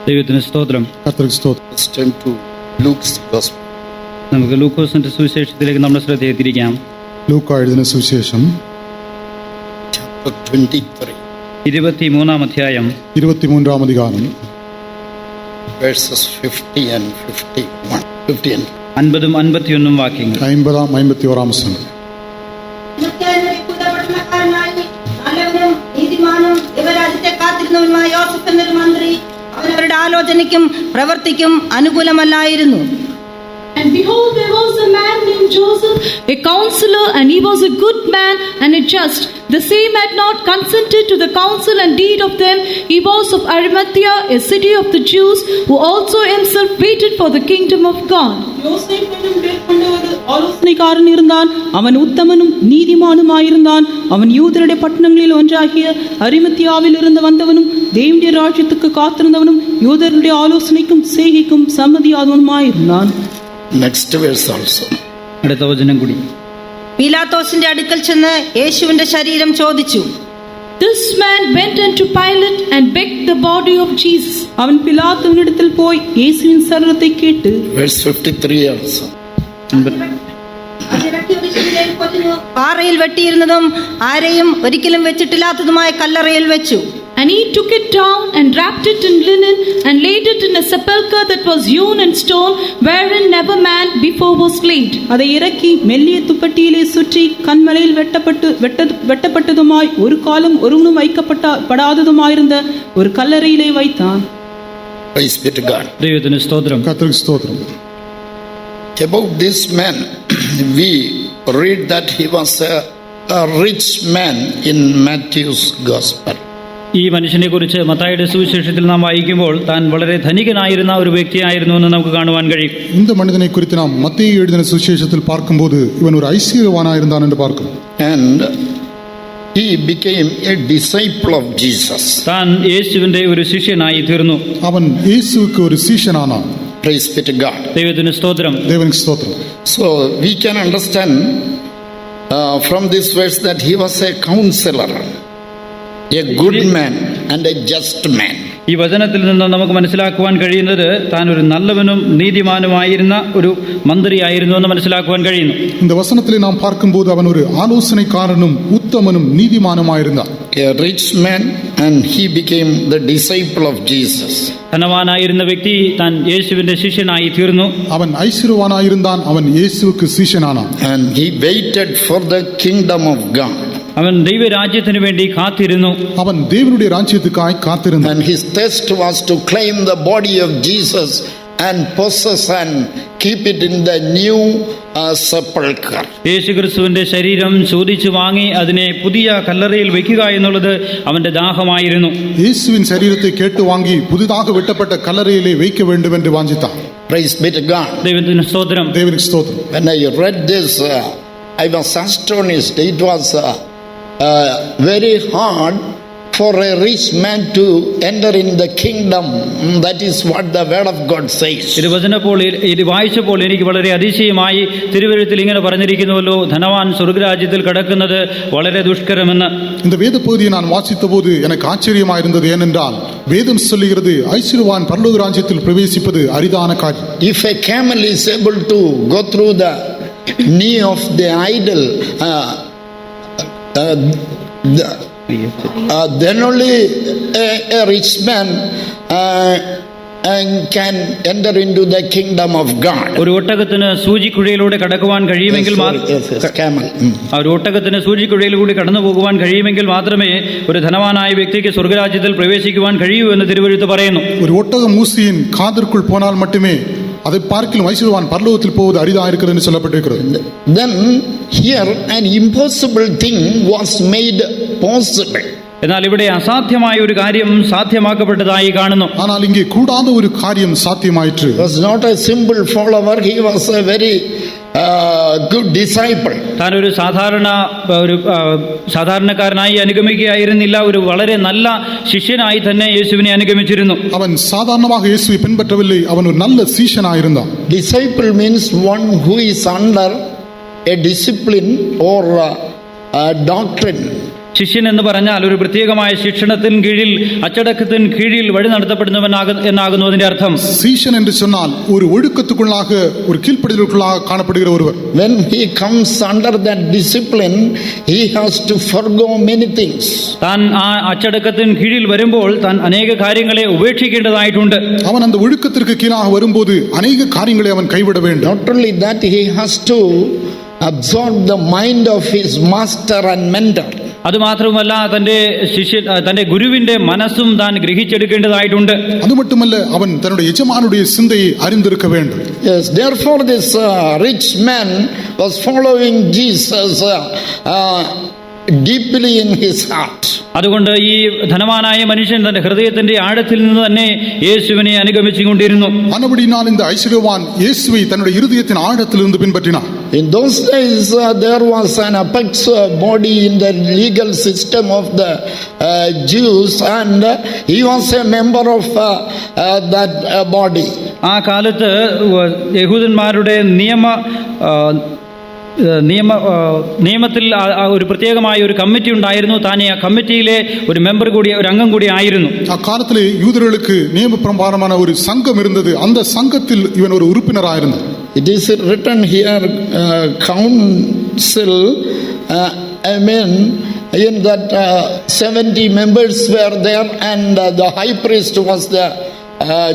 ദൈവത്തിന് സ്തോത്രം. കർത്തൃക്ക് സ്തോത്രം. Let's turn to Luke's Gospel. നമുക്ക് ലൂക്കോസിന്റെ സുവിശേഷത്തിലേക്ക് നമ്മുടെ ശ്രദ്ധയെ തിരിക്കാം. ലൂക്ക എഴുതിന സുവിശേഷം Chapter 23, 23-ാം അധ്യായം 23-ാം അധികാരം verses 50 and 51. 50 and 50-ഉം 51-ഉം വാക്യങ്ങൾ. 50-ാം 51-ാം വചനം. അവരുടെ ആലോചനയ്ക്കും പ്രവൃത്തിക്കും അനുകൂലമല്ലായിരുന്നു. And behold, there was a man named Joseph, a counselor, and he was a good man and a just. The same had not consented to the counsel and deed of them. He was of Arimathea, a city of the Jews, who also himself waited for the kingdom of God. ஆலோசனைக்காரன் இருந்தான். அவன் உத்தமனும் நீதிமானுமாயிருந்தான். அவன் யூதருடைய பட்டணங்களில் ஒன்றாகிய அரிமத்தியாவில் இருந்து வந்தவனும் தேவனுடைய ராஜ்யத்துக்கு காத்திருந்தவனும் யூதருடைய ஆலோசனைக்கும் செய்கைக்கும் சம்மதியாதவனுமாயிருந்தான். next verse also. അടുത്ത വചനം കൂടി. പീലാത്തോസിന്റെ അടുക്കൽ ചെന്ന് യേശുവിന്റെ ശരീരം ചോദിച്ചു. This man went unto Pilate and begged the body of Jesus. അവൻ പിലാത്തോവിനിടത്തിൽ പോയി യേശുവിൻ ശരീരത്തെ കേട്ട്. Verse 53 also. പാറയിൽ വെട്ടിയിരുന്നതും ആരെയും ഒരിക്കലും വെച്ചിട്ടില്ലാത്തതുമായ കല്ലറയിൽ വെച്ചു. And he took it down and wrapped it in linen and laid it in a sepulchre that was hewn in stone, wherein never man before was laid. அதை இறக்கி மெல்லிய துப்பட்டியிலே சுற்றி கண்மலையில் வெட்டப்பட்டதுமாய் ஒரு காலம் ஒருவனும் வைக்கப்படாததுமாயிருந்த ஒரு கல்லறையிலே வைத்தான். Praise be to God. ദൈവത്തിന് സ്തോത്രം. കർത്തൃക്ക് സ്തോത്രം. About this man, we read that he was a rich man in Matthew's Gospel. ഈ മനുഷ്യനെ കുറിച്ച് മത്തായിയുടെ സുവിശേഷത്തിൽ നാം വായിക്കുമ്പോൾ താൻ വളരെ ധനികനായിരുന്ന ഒരു വ്യക്തിയായിരുന്നു എന്ന് നമുക്ക് കാണുവാൻ കഴിയും. இந்த மனிதனை குறித்து நாம் மத்தேயு எழுதின சுவிசேஷத்தில் பார்க்கும்போது இவன் ஒரு ஐஸ்வர்யவானாயிருந்தான் என்று பார்க்கிறோம். And he became a disciple of Jesus. താൻ യേശുവിന്റെ ഒരു ശിഷ്യനായി തീർന്നു. அவன் இயேசுவுக்கு ஒரு சீஷனானான். Praise be to God. ദൈവത്തിന് സ്തോത്രം. தேவனுக்கு ஸ்தோத்திரம். So we can understand from this verse that he was a counselor, a good man and a just man. ഈ വചനത്തിൽ നിന്ന് നമുക്ക് മനസ്സിലാക്കുവാൻ കഴിയുന്നത് താൻ ഒരു നല്ലവനും നീതിമാനുമായിരുന്ന ഒരു മന്ത്രിയായിരുന്നു എന്ന് മനസ്സിലാക്കുവാൻ കഴിയുന്നു. இந்த வசனத்திலே நாம் பார்க்கும்போது அவன் ஒரு ஆலோசனைக்காரனும் உத்தமனும் நீதிமானுமாயிருந்தான். A rich man and he became the disciple of Jesus. ധനവാനായിരുന്ന വ്യക്തി താൻ യേശുവിന്റെ ശിഷ്യനായി തീർന്നു. அவன் ஐஸ்வர்யவானாயிருந்தான். அவன் இயேசுவுக்கு சீஷனானான். And he waited for the kingdom of God. അവൻ ദൈവരാജ്യത്തിന് വേണ്ടി കാത്തിരുന്നു. அவன் தேவனுடைய ராஜ்யத்துக்காய் காத்திருந்தான். And his thirst was to claim the body of Jesus and possess and keep it in the new sepulchre. യേശുക്രിസ്തുവിന്റെ ശരീരം ചോദിച്ചു വാങ്ങി അതിനെ പുതിയ കല്ലറയിൽ വെക്കുക എന്നുള്ളത് അവന്റെ ദാഹമായിരുന്നു. இயேசுவின் சரீரத்தை கேட்டு வாங்கி புதிதாக வெட்டப்பட்ட கல்லறையிலே வைக்க வேண்டும் என்று வாஞ்சித்தான். Praise be to God. ദൈവത്തിന് സ്തോത്രം. தேவனுக்கு ஸ்தோத்திரம். When I read this, I was astonished. It was very hard for a rich man to enter in the kingdom. That is what the word of God says. ഇത് വായിച്ചപ്പോൾ എനിക്ക് വളരെ അതിശയമായി. തിരുവെഴുത്തിൽ ഇങ്ങനെ പറഞ്ഞിരിക്കുന്നുവല്ലോ, ധനവാൻ സ്വർഗ്ഗരാജ്യത്തിൽ കടക്കുന്നത് വളരെ ദുഷ്കരമെന്ന്. இந்த வேத பகுதியை நான் வாசித்த போது எனக்கு ஆச்சரியமாயிருந்தது. ஏனென்றால் வேதம் சொல்லுகிறது ஐஸ்வர்யவான் பரலோக ராஜ்யத்தில் பிரவேசிப்பது அரிதான காரியம். If a camel is able to go through the knee of the idol, then only a rich man can enter into the kingdom of God. ഒരു ഒട്ടകത്തിന് സൂചിക്കുഴയിലൂടെ കടക്കുവാൻ കഴിയുമെങ്കിൽ ഒരു ഒട്ടകത്തിന് സൂചിക്കുഴയിലൂടെ കടന്നു പോകുവാൻ കഴിയുമെങ്കിൽ മാത്രമേ ഒരു ധനവാനായ വ്യക്തിക്ക് സ്വർഗ്ഗരാജ്യത്തിൽ പ്രവേശിക്കുവാൻ കഴിയൂ എന്ന് തിരുവെഴുത്ത് പറയുന്നു. ஒரு ஒட்டகம் ஊசியின் காதிற்குள் போனால் மட்டுமே அதை பார்க்கிலும் ஐஸ்வர்யவான் பரலோகத்தில் போவது அரிதா இருக்கிறது என்று சொல்லப்பட்டிருக்கிறது. Then here an impossible thing was made possible. എന്നാൽ ഇവിടെ അസാധ്യമായ ഒരു കാര്യം സാധ്യമാക്കപ്പെട്ടതായി കാണുന്നു. ஆனால் இங்கே கூடாத ஒரு காரியம் சாத்தியமாயிற்று. He was not a simple follower, he was a very good disciple. താൻ ഒരു സാധാരണക്കാരനായി അനുഗമിക്കുകയായിരുന്നില്ല, ഒരു വളരെ നല്ല ശിഷ്യനായി തന്നെ യേശുവിനെ അനുഗമിച്ചിരുന്നു. அவன் சாதாரணமாக இயேசுவை பின்பற்றவில்லை, அவன் ஒரு நல்ல சீஷனாயிருந்தான். Disciple means one who is under a discipline or a doctrine ശിഷ്യൻ എന്ന് പറഞ്ഞാൽ ഒരു പ്രത്യേകമായ ശിക്ഷണത്തിന് കീഴിൽ, അച്ചടക്കത്തിന് കീഴിൽ വഴി നടത്തപ്പെടുന്നവനാകുന്നു അതിന്റെ അർത്ഥം. சீஷன் என்று சொன்னால் ஒரு ஒழுக்கத்துக்குள்ளாக, ஒரு கீழ்ப்படிதலுக்குள்ளாக காணப்படுகிற ஒருவர். When he comes under that discipline, he has to forgo many things. താൻ ആ അച്ചടക്കത്തിന് കീഴിൽ വരുമ്പോൾ താൻ അനേക കാര്യങ്ങളെ ഉപേക്ഷിക്കേണ്ടതായിട്ടുണ്ട്. அவன் அந்த ஒழுக்கத்திற்கு கீழாக வரும்போது அநேக காரியங்களை அவன் கைவிட வேண்டும். Not only that, he has to absorb the mind of his master and mentor. അതുമാത്രമല്ല, തന്റെ ഗുരുവിന്റെ മനസ്സും താൻ ഗ്രഹിച്ചെടുക്കേണ്ടതായിട്ടുണ്ട്. அது மட்டுமல்ல, அவன் தன்னுடைய எஜமானுடைய சிந்தையை அறிந்திருக்க வேண்டும். Yes, therefore this rich man was following Jesus deeply in his heart. അതുകൊണ്ട് ഈ ധനവാനായ മനുഷ്യൻ തന്റെ ഹൃദയത്തിന്റെ ആഴത്തിൽ നിന്ന് തന്നെ യേശുവിനെ അനുഗമിച്ചുകൊണ്ടിരുന്നു. ஆனபடியால் இந்த ஐஸ்வர்யவான் இயேசுவை தன்னுடைய இருதயத்தின் ஆழத்திலிருந்து பின்பற்றினான். In those days there was an apex body in the legal system of the Jews, and he was a member of that body. ആ കാലത്ത് യഹൂദന്മാരുടെ നിയമത്തിൽ ഒരു പ്രത്യേകമായ ഒരു കമ്മിറ്റി ഉണ്ടായിരുന്നു. താൻ ആ കമ്മിറ്റിയിലെ ഒരു അംഗം കൂടി ആയിരുന്നു. അക്കാലത്തിലെ യൂതர்களுக்கு നിയമപ്രകാരமான ഒരു സംഘം ഇരുന്നത്. அந்த സംഘത്തിൽ ഇവൻ ഒരു ഉறுப்பினராയിരുന്നു. It is written here council, in that 70 members were there, and the high priest was the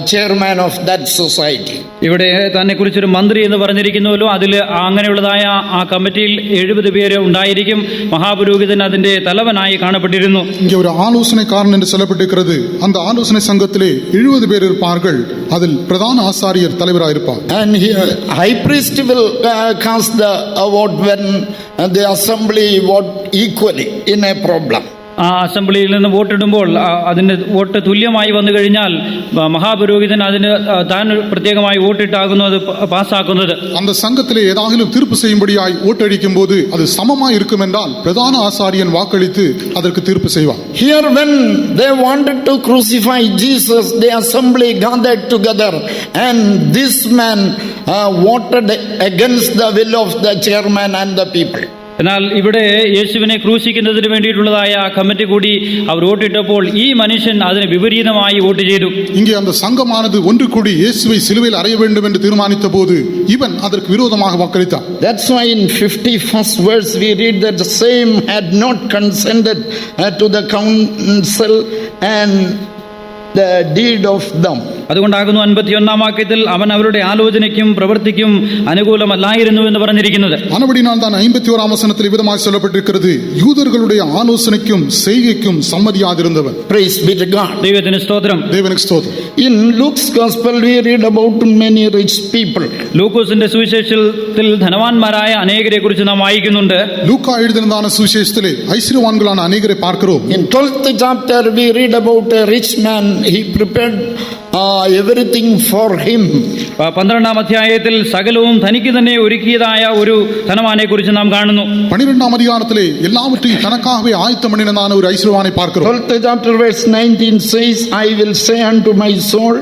chairman of that society. ഇവിടെ തന്നെ കുറിച്ചൊരു മന്ത്രി എന്ന് പറഞ്ഞിരിക്കുന്നുവല്ലോ. അതിൽ അങ്ങനെയുള്ളതായ ആ കമ്മിറ്റിയിൽ 70 പേര് ഉണ്ടായിരിക്കും. മഹാപുരോഹിതൻ അതിന്റെ തലവനായി കാണപ്പെട്ടിരുന്നു. இங்கே ஒரு ஆலோசனைக்காரன் என்று சொல்லப்பட்டிருக்கிறது. அந்த ஆலோசனை சங்கத்திலே 70 பேர் இருப்பார்கள். அதில் பிரதான ஆசாரியர் தலைவராக இருப்பார். And high priest will cast the vote when the assembly vote equally in a problem. ആ അസംബ്ലിയിൽ നിന്ന് വോട്ടിടുമ്പോൾ അതിന് വോട്ട് തുല്യമായി വന്നു കഴിഞ്ഞാൽ മഹാപുരോഹിതൻ അതിന് താൻ പ്രത്യേകമായി വോട്ടിട്ടാകുന്നു അത് പാസ്സാക്കുന്നത്. அந்த சங்கத்திலே ஏதாகிலும் தீர்ப்பு செய்யும்படியாய் ஓட்டடிக்கும் போது அது சமமாய் இருக்கும் என்றால் பிரதான ஆசாரியன் வாக்களித்து அதற்கு தீர்ப்பு செய்வார். Here when they wanted to crucify Jesus, the assembly gathered together, and this man voted against the will of the chairman and the people. എന്നാൽ ഇവിടെ യേശുവിനെ ക്രൂശിക്കുന്നതിന് വേണ്ടിയിട്ടുള്ളതായ ആ കമ്മിറ്റി കൂടി അവർ വോട്ടിട്ടപ്പോൾ ഈ മനുഷ്യൻ അതിന് വിപരീതമായി വോട്ട് ചെയ്തു. இங்கே அந்த சங்கமானது ஒன்று கூடி இயேசுவை சிலுவையில் அறைய வேண்டும் என்று தீர்மானித்த போது இவன் அதற்கு விரோதமாக வாக்களித்தான். That's why in 51st verse we read that the same had not consented to the council and the deed of them. അതുകൊണ്ടാകുന്നു 51-ാം വാക്യത്തിൽ അവൻ അവരുടെ ആലോചനയ്ക്കും പ്രവൃത്തിക്കും അനുകൂലമല്ലായിരുന്നു എന്ന് പറഞ്ഞിരിക്കുന്നത്. ஆனபடியால் தான் 51ஆம் வசனத்தில் விதமாக சொல்லப்பட்டிருக்கிறது, யூதர்களுடைய ஆலோசனைக்கும் செய்கைக்கும் சம்மதியாதிருந்தவன். Praise be to God. ദൈവത്തിന് സ്തോത്രം. தேவனுக்கு ஸ்தோத்திரம். In Luke's gospel we read about many rich people. ലൂക്കോസിന്റെ സുവിശേഷത്തിൽ ധനവാന്മാരായ അനേകരെ കുറിച്ച് നാം വായിക്കുന്നുണ്ട്. லூக்கா எழுதினதான சுவிசேஷத்திலே ஐஸ்வர்யவான்களான அநேகரை பார்க்கிறோம். In 12th chapter we read about a rich man. He prepared everything for him. 12-ാം അധ്യായത്തിൽ സകലവും തനിക്ക് തന്നെ ഒരുക്കിയതായ ഒരു ധനവാനെ കുറിച്ച് നാം കാണുന്നു. 12ആം അധികാരത്തിലെ എല്ലാവற்றையும் தனக்காகவே ஆயத்தம் பண்ணினதான ஒரு ஐஸ்வர்யவானை பார்க்கிறோம். 12th chapter verse 19 says, I will say unto my soul,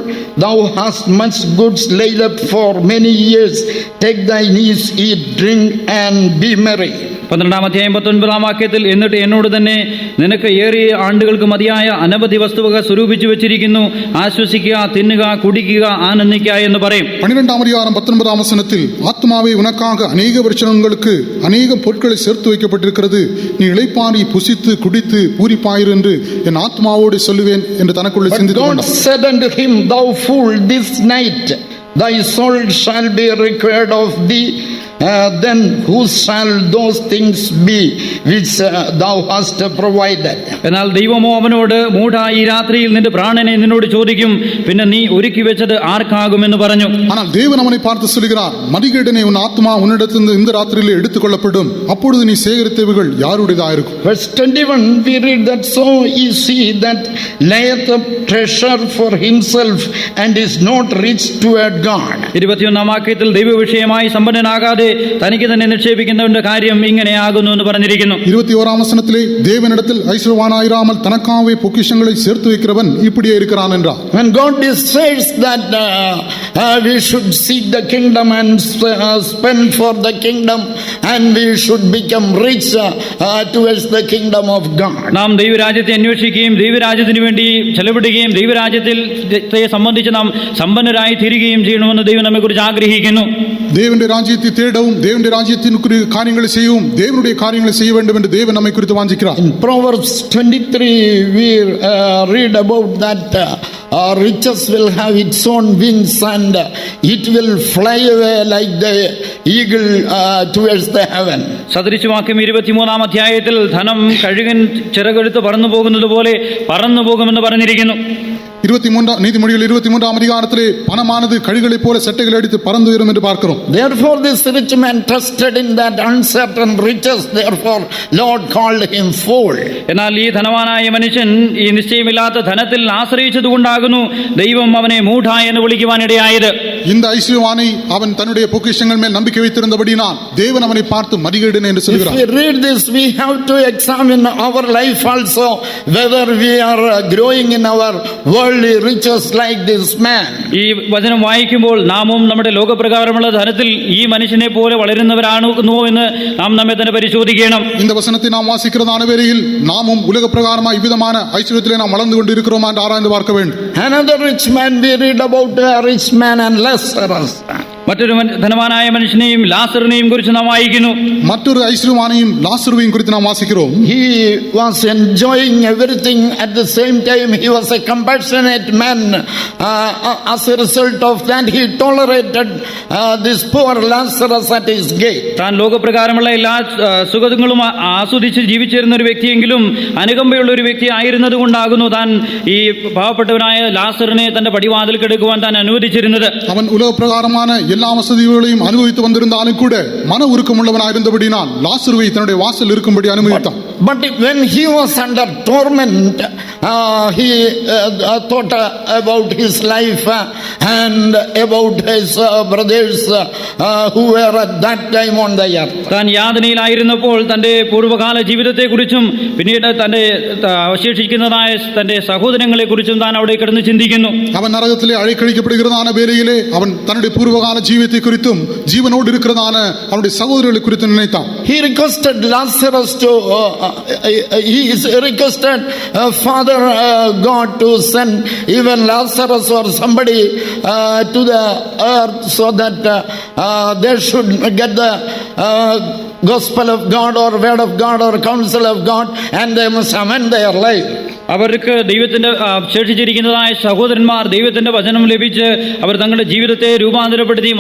thou hast much goods laid up for many years, take thine ease, eat, drink and be merry. 12-ാം അധ്യായം 19-ാം വാക്യത്തിൽ എന്നിട്ട് എന്നോട് തന്നെ നിനക്ക് ഏറിയ ആണ്ടുകൾക്ക് മതിയായ അനവധി വസ്തുവക സ്വരൂപിച്ചു വെച്ചിരിക്കുന്നു, ആശ്വസിക്കുക, തിന്നുക, കുടിക്കുക, ആനന്ദിക്കുക എന്ന് പറയും. 12ஆம் அதிகாரம் 19ஆம் வசனத்தில் ஆத்மாவே உனக்காக அநேக வருஷங்களுக்கு அநேக பொருட்களை சேர்த்து வைக்கப்பட்டிருக்கிறது, நீ இளைப்பாறி புசித்து குடித்து பூரிப்பாயிரு என்று என் ஆத்மாவோடு சொல்லுவேன் என்று தனக்குள்ளே சிந்தித்துக் God கொண்டான். said unto him, thou fool, this night thy soul shall be required of thee. Then whose shall those things be which thou hast provided? എന്നാൽ ദൈവമോ അവനോട്, മൂഢാ, ഈ രാത്രിയിൽ നിന്റെ പ്രാണനെ നിന്നോട് ചോദിക്കും, പിന്നെ നീ ഒരുക്കി വെച്ചത് ആർക്കാകുമെന്ന് പറഞ്ഞു. ஆனால் தேவன் அவனை பார்த்து சொல்கிறார், மதிகேடனே, உன் ஆத்மா உன்னிடத்திலிருந்து இந்த ராத்திரியிலே எடுத்துக் கொள்ளப்படும், அப்பொழுது நீ சேகரித்தவைகள் யாருடையதா இருக்கும். Verse 21 we read that so is he that layeth up treasure for himself and is not rich toward God. 21-ാം വാക്യത്തിൽ ദൈവവിഷയമായി സമ്പന്നനാകാതെ തനിക്ക് തന്നെ നിക്ഷേപിക്കുന്നവന്റെ കാര്യം ഇങ്ങനെയാകുന്നു എന്ന് പറഞ്ഞിരിക്കുന്നു. 21ஆம் வசனத்திலே தேவனிடத்தில் ஐஸ்வரவானாயிராமல் தனக்காகவே பொக்கிஷங்களை சேர்த்து வைக்கிறவன் இப்படியே இருக்கிறான் என்றார். When God decides that we should seek the kingdom and spend for the kingdom and we should become rich towards the kingdom of God. നാം ദൈവരാജ്യത്തെ അന്വേഷിക്കുകയും ദൈവരാജ്യത്തിന് വേണ്ടി ചെലവിടുകയും ദൈവരാജ്യത്തിൽ സംബന്ധിച്ച് നാം സമ്പന്നരായി തീരുകയും ചെയ്യണമെന്ന് ദൈവം നമ്മെക്കുറിച്ച് ആഗ്രഹിക്കുന്നു. தேவனுடைய ராஜ்யத்தை தேடவும் தேவனுடைய ராஜ்யத்தினுடைய காரியங்களை செய்யவும் தேவனுடைய காரியங்களை செய்ய வேண்டும் என்று தேவன் நம்மை குறித்து வாஞ்சிக்கிறார். In Proverbs 23 we read about that riches will have its own wings and it will fly away like the eagle towards the heaven. സദൃശവാക്യം 23-ാം അധ്യായത്തിൽ ധനം കഴുകൻ ചിറകെടുത്ത് പറന്നു പോകുന്നത് പോലെ പറന്നു പോകുമെന്ന് പറഞ്ഞിരിക്കുന്നു. நீதிமொழிகள் 23ஆம் அதிகாரத்திலே பணமானது கழுகளைப் போல சட்டைகள் அடித்து பறந்து உயரும் என்று பார்க்கிறோம். Therefore this rich man trusted in that uncertain riches, therefore Lord called him fool. എന്നാൽ ഈ ധനവാനായ മനുഷ്യൻ ഈ നിശ്ചയമില്ലാത്ത ധനത്തിൽ ആശ്രയിച്ചതുകൊണ്ടാകുന്നു ദൈവം അവനെ മൂഢ എന്ന് വിളിക്കുവാനിടയായത്. இந்த ஐஸ்வர்யவானை அவன் தன்னுடைய பொக்கிஷங்கள் மேல் நம்பிக்கை வைத்திருந்தபடியால் தேவன் அவனை பார்த்து மதிகேடன் என்று சொல்கிறார். If we read this, we have to examine our life also, whether we are growing in our worldly riches like this man. ഈ വചനം വായിക്കുമ്പോൾ നാമും നമ്മുടെ ലോകപ്രകാരമുള്ള ധനത്തിൽ ഈ മനുഷ്യനെ പോലെ വളരുന്നവരാണോ എന്ന് നാം നമ്മെ തന്നെ പരിശോധിക്കണം. இந்த வசனத்தை நாம் வாசிக்கிறதான வேளையில் நாமும் உலக பிரகாரமாய் விதமான ஐஸ்வர்யத்திலே நாம் வளர்ந்து கொண்டு இருக்கிறோமா என்று ஆராய்ந்து பார்க்க வேண்டும். Another rich man, we read about a rich man and Lazarus. മറ്റൊരു ധനവാനായ മനുഷ്യനെയും ലാസറിനെയും കുറിച്ച് നാം വായിക്കുന്നു. മറ്റൊരു ഐശ്വര്യവാനെയും ലാസറുവെയും കുറിച്ച് നാം വാസിக்கிறோம். He was enjoying everything, at the same time he was a compassionate man. As a result of that he tolerated this poor Lazarus at his gate. താൻ ലോകപ്രകാരമുള്ള എല്ലാ സുഖങ്ങളും ആസ്വദിച്ച് ജീവിച്ചിരുന്ന ഒരു വ്യക്തിയെങ്കിലും അനുകമ്പയുള്ള ഒരു വ്യക്തി ആയിരുന്നത് കൊണ്ടാകുന്നു താൻ ഈ പാവപ്പെട്ടവനായ ലാസറിനെ തന്റെ പടിവാതിൽ കെടുക്കുവാൻ താൻ അനുവദിച്ചിരുന്നത്. അവൻ ഉലകപ്രകാരமான எல்லா வசதிகளையும் அனுபவித்து வந்திருந்தாலும் கூட மன உருக்கமுள்ளவனாயிருந்தபடியால் லாசருவை தன்னுடைய வாசல் இருக்கும்படி அனுமதித்தான். But when he was under torment, he thought about his life and about his brothers who were at that time on the earth. താൻ യാതനയിലായിരുന്നപ്പോൾ തന്റെ പൂർവ്വകാല ജീവിതത്തെക്കുറിച്ചും പിന്നീട് തന്റെ അവശേഷിക്കുന്നതായ തന്റെ സഹോദരങ്ങളെ കുറിച്ചും താൻ അവിടെ കിടന്ന് ചിന്തിക്കുന്നു. അവൻ നരകത്തിലെ അഴിക്കഴിക്കപ്പെടുகிறதான വേളയിலே அவன் தன்னுடைய பூர்வகால ஜீவியத்தை குறித்தும் ஜீவனோடு இருக்கிறதான அவனுடைய சகோதரர்களை குறித்தும் நினைத்தான். He requested Lazarus to he requested Father God to send even Lazarus or somebody to the earth so that they should get the gospel of God or word of God or counsel of God and they must amend their life. അവർക്ക് ദൈവത്തിന്റെ ശേഷിച്ചിരിക്കുന്നതായ സഹോദരന്മാർ ദൈവത്തിന്റെ വചനം ലഭിച്ച് അവർ തങ്ങളുടെ ജീവിതത്തെ രൂപാന്തരപ്പെടുത്തി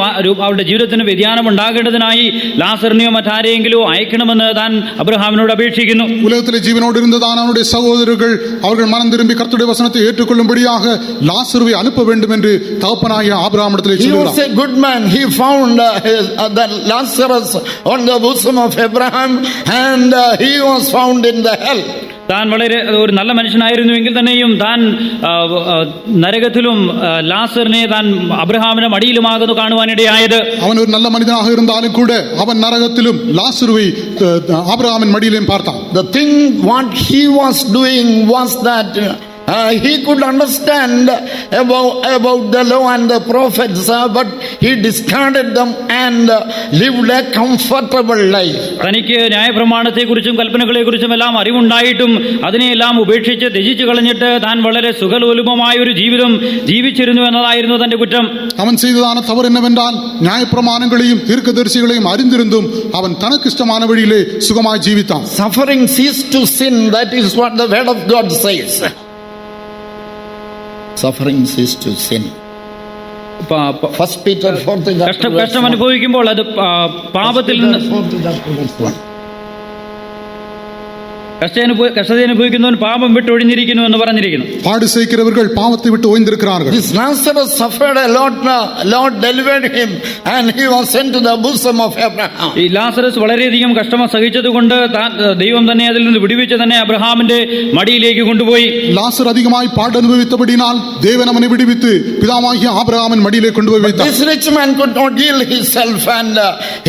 അവരുടെ ജീവിതത്തിന് വ്യതിയാനം ഉണ്ടാകേണ്ടതിനായി ലാസറിനെയോ മറ്റാരെയെങ്കിലോ അയക്കണമെന്ന് താൻ അബ്രഹാമിനോട് അപേക്ഷിക്കുന്നു. உலகத்திலே ஜீவனோடு இருந்ததான அவனுடைய சகோதரர்கள் அவர்கள் மனம் திரும்பி கர்த்தருடைய வசனத்தை ஏற்றுக்கொள்ளும்படியாக லாசருவை அனுப்ப வேண்டும் என்று தகப்பனாகிய ஆபிரகாமிடத்திலே சொல்கிறார். He was a good man. He found that Lazarus on the bosom of Abraham and he was found in the hell. താൻ വളരെ ഒരു നല്ല മനുഷ്യനായിരുന്നുവെങ്കിൽ തന്നെയും താൻ നരകത്തിലും ലാസറിനെ താൻ അബ്രഹാമിന്റെ മടിയിലുമാകുന്നു കാണുവാനിടയായത്. അവൻ ഒരു നല്ല മനുഷ്യനാக இருந்தாலும் கூட அவன் நரகத்திலும் லாசருவை ஆபிரகாமின் மடியிலும் பார்த்தான். The thing what he was doing was that he could understand about the law and the prophets, but he discarded them and lived a comfortable life. തനിക്ക് ന്യായപ്രമാണത്തെക്കുറിച്ചും കൽപ്പനകളെക്കുറിച്ചും എല്ലാം അറിവുണ്ടായിട്ടും അതിനെയെല്ലാം ഉപേക്ഷിച്ച് ത്യജിച്ചു കളഞ്ഞിട്ട് താൻ വളരെ സുഖലോലുപമായ ഒരു ജീവിതം ജീവിച്ചിരുന്നു എന്നതായിരുന്നു തന്റെ കുറ്റം. அவன் செய்ததான தவறு என்னவென்றால் நியாயப்பிரமாணங்களையும் தீர்க்கதரிசிகளையும் அறிந்திருந்தும் அவன் தனக்கு இஷ்டமான வழியிலே சுகமாய் ஜீவித்தான். Suffering cease to sin, that is what the word of God says. Suffering cease to sin. First Peter 4th കഷ്ടം അനുഭവിക്കുമ്പോൾ അത് പാപത്തിൽ നിന്ന് കഷ്ടത അനുഭവിക്കുന്നവൻ പാപം വിട്ട് ഒഴിഞ്ഞിരിക്കുന്നു എന്ന് പറഞ്ഞിരിക്കുന്നു. பாடு செய்கிறவர்கள் பாவத்தை விட்டு ஓய்ந்திருக்கிறார்கள். This Lazarus suffered a lot. Lord delivered him and he was sent to the bosom of Abraham. ഈ ലാസറസ് വളരെയധികം കഷ്ടം സഹിച്ചതുകൊണ്ട് ദൈവം തന്നെ അതിൽ നിന്ന് വിടുവിച്ച് തന്നെ അബ്രഹാമിന്റെ മടിയിലേക്ക് കൊണ്ടുപോയി. லாசர் அதிகமாய் பாடு அனுபவித்தபடினால் தேவன் அவனை விடுவித்து பிதாவாகிய ஆபிரகாமின் மடியிலே கொண்டு போய் வைத்தார். This rich man could not heal himself and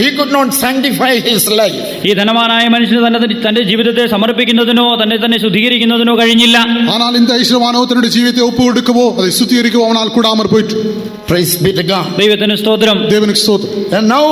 he could not sanctify his life. ഈ ധനവാനായ മനുഷ്യന് തന്റെ ജീവിതത്തെ സമർപ്പിക്കുന്നതിനോ തന്നെ ശുദ്ധീകരിക്കുന്നതിനോ കഴിഞ്ഞില്ല. ஆனால் இந்த ஐஸ்வரவானோ தன்னுடைய ஜீவியத்தை ஒப்பு கொடுக்கவோ அதை சுத்திகரிக்கவோ அவனால் கூடாமற் போயிற்று. Praise be to God. ദൈവത്തിന് സ്തോത്രം. தேவனுக்கு ஸ்தோத்திரம். And now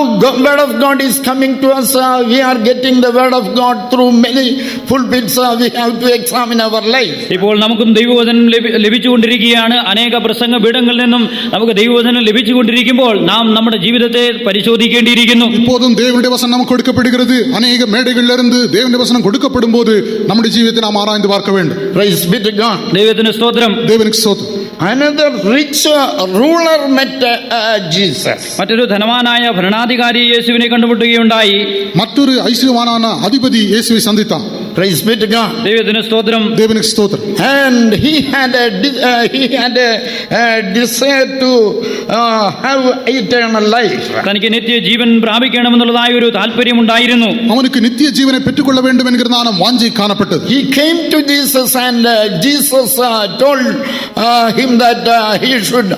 word of God is coming to us. We are getting the word of God through many pulpits. We have to examine our life. ഇപ്പോൾ നമുക്കും ദൈവവചനം ലഭിച്ചുകൊണ്ടിരിക്കുകയാണ്. അനേക പ്രസംഗ പീഠങ്ങളിൽ നിന്നും നമുക്ക് ദൈവവചനം ലഭിച്ചുകൊണ്ടിരിക്കുമ്പോൾ നാം നമ്മുടെ ജീവിതത്തെ പരിശോധിക്കേണ്ടിയിരിക്കുന്നു. இப்போதும் தேவனுடைய வசனம் நமக்கு கொடுக்கப்படுகிறது. அநேக மேடைகளிலிருந்து தேவனுடைய வசனம் கொடுக்கப்படும் போது நம்முடைய ஜீவியத்தை நாம் ஆராய்ந்து பார்க்க வேண்டும். Praise be to God. ദൈവത്തിന് സ്തോത്രം. தேவனுக்கு ஸ்தோத்திரம். Another rich ruler met Jesus. മറ്റൊരു ധനവാനായ ഭരണാധികാരി യേശുവിനെ കണ്ടുമുട്ടുകയുണ്ടായി. மற்றொரு ஐஸ்வரவானான அதிபதி இயேசுவை சந்தித்தான். Praise be to God. ദൈവത്തിന് സ്തോത്രം. தேவனுக்கு ஸ்தோத்திரம். And he had a desire to have eternal life. തനിക്ക് നിത്യജീവൻ പ്രാപിക്കണമെന്നുള്ളതായ ഒരു താല്പര്യമുണ്ടായിരുന്നു. அவனுக்கு நித்திய ஜீவனை பெற்றுக்கொள்ள வேண்டும் என்கிறதான வாஞ்சை காணப்பட்டது. He came to Jesus and Jesus told him that he should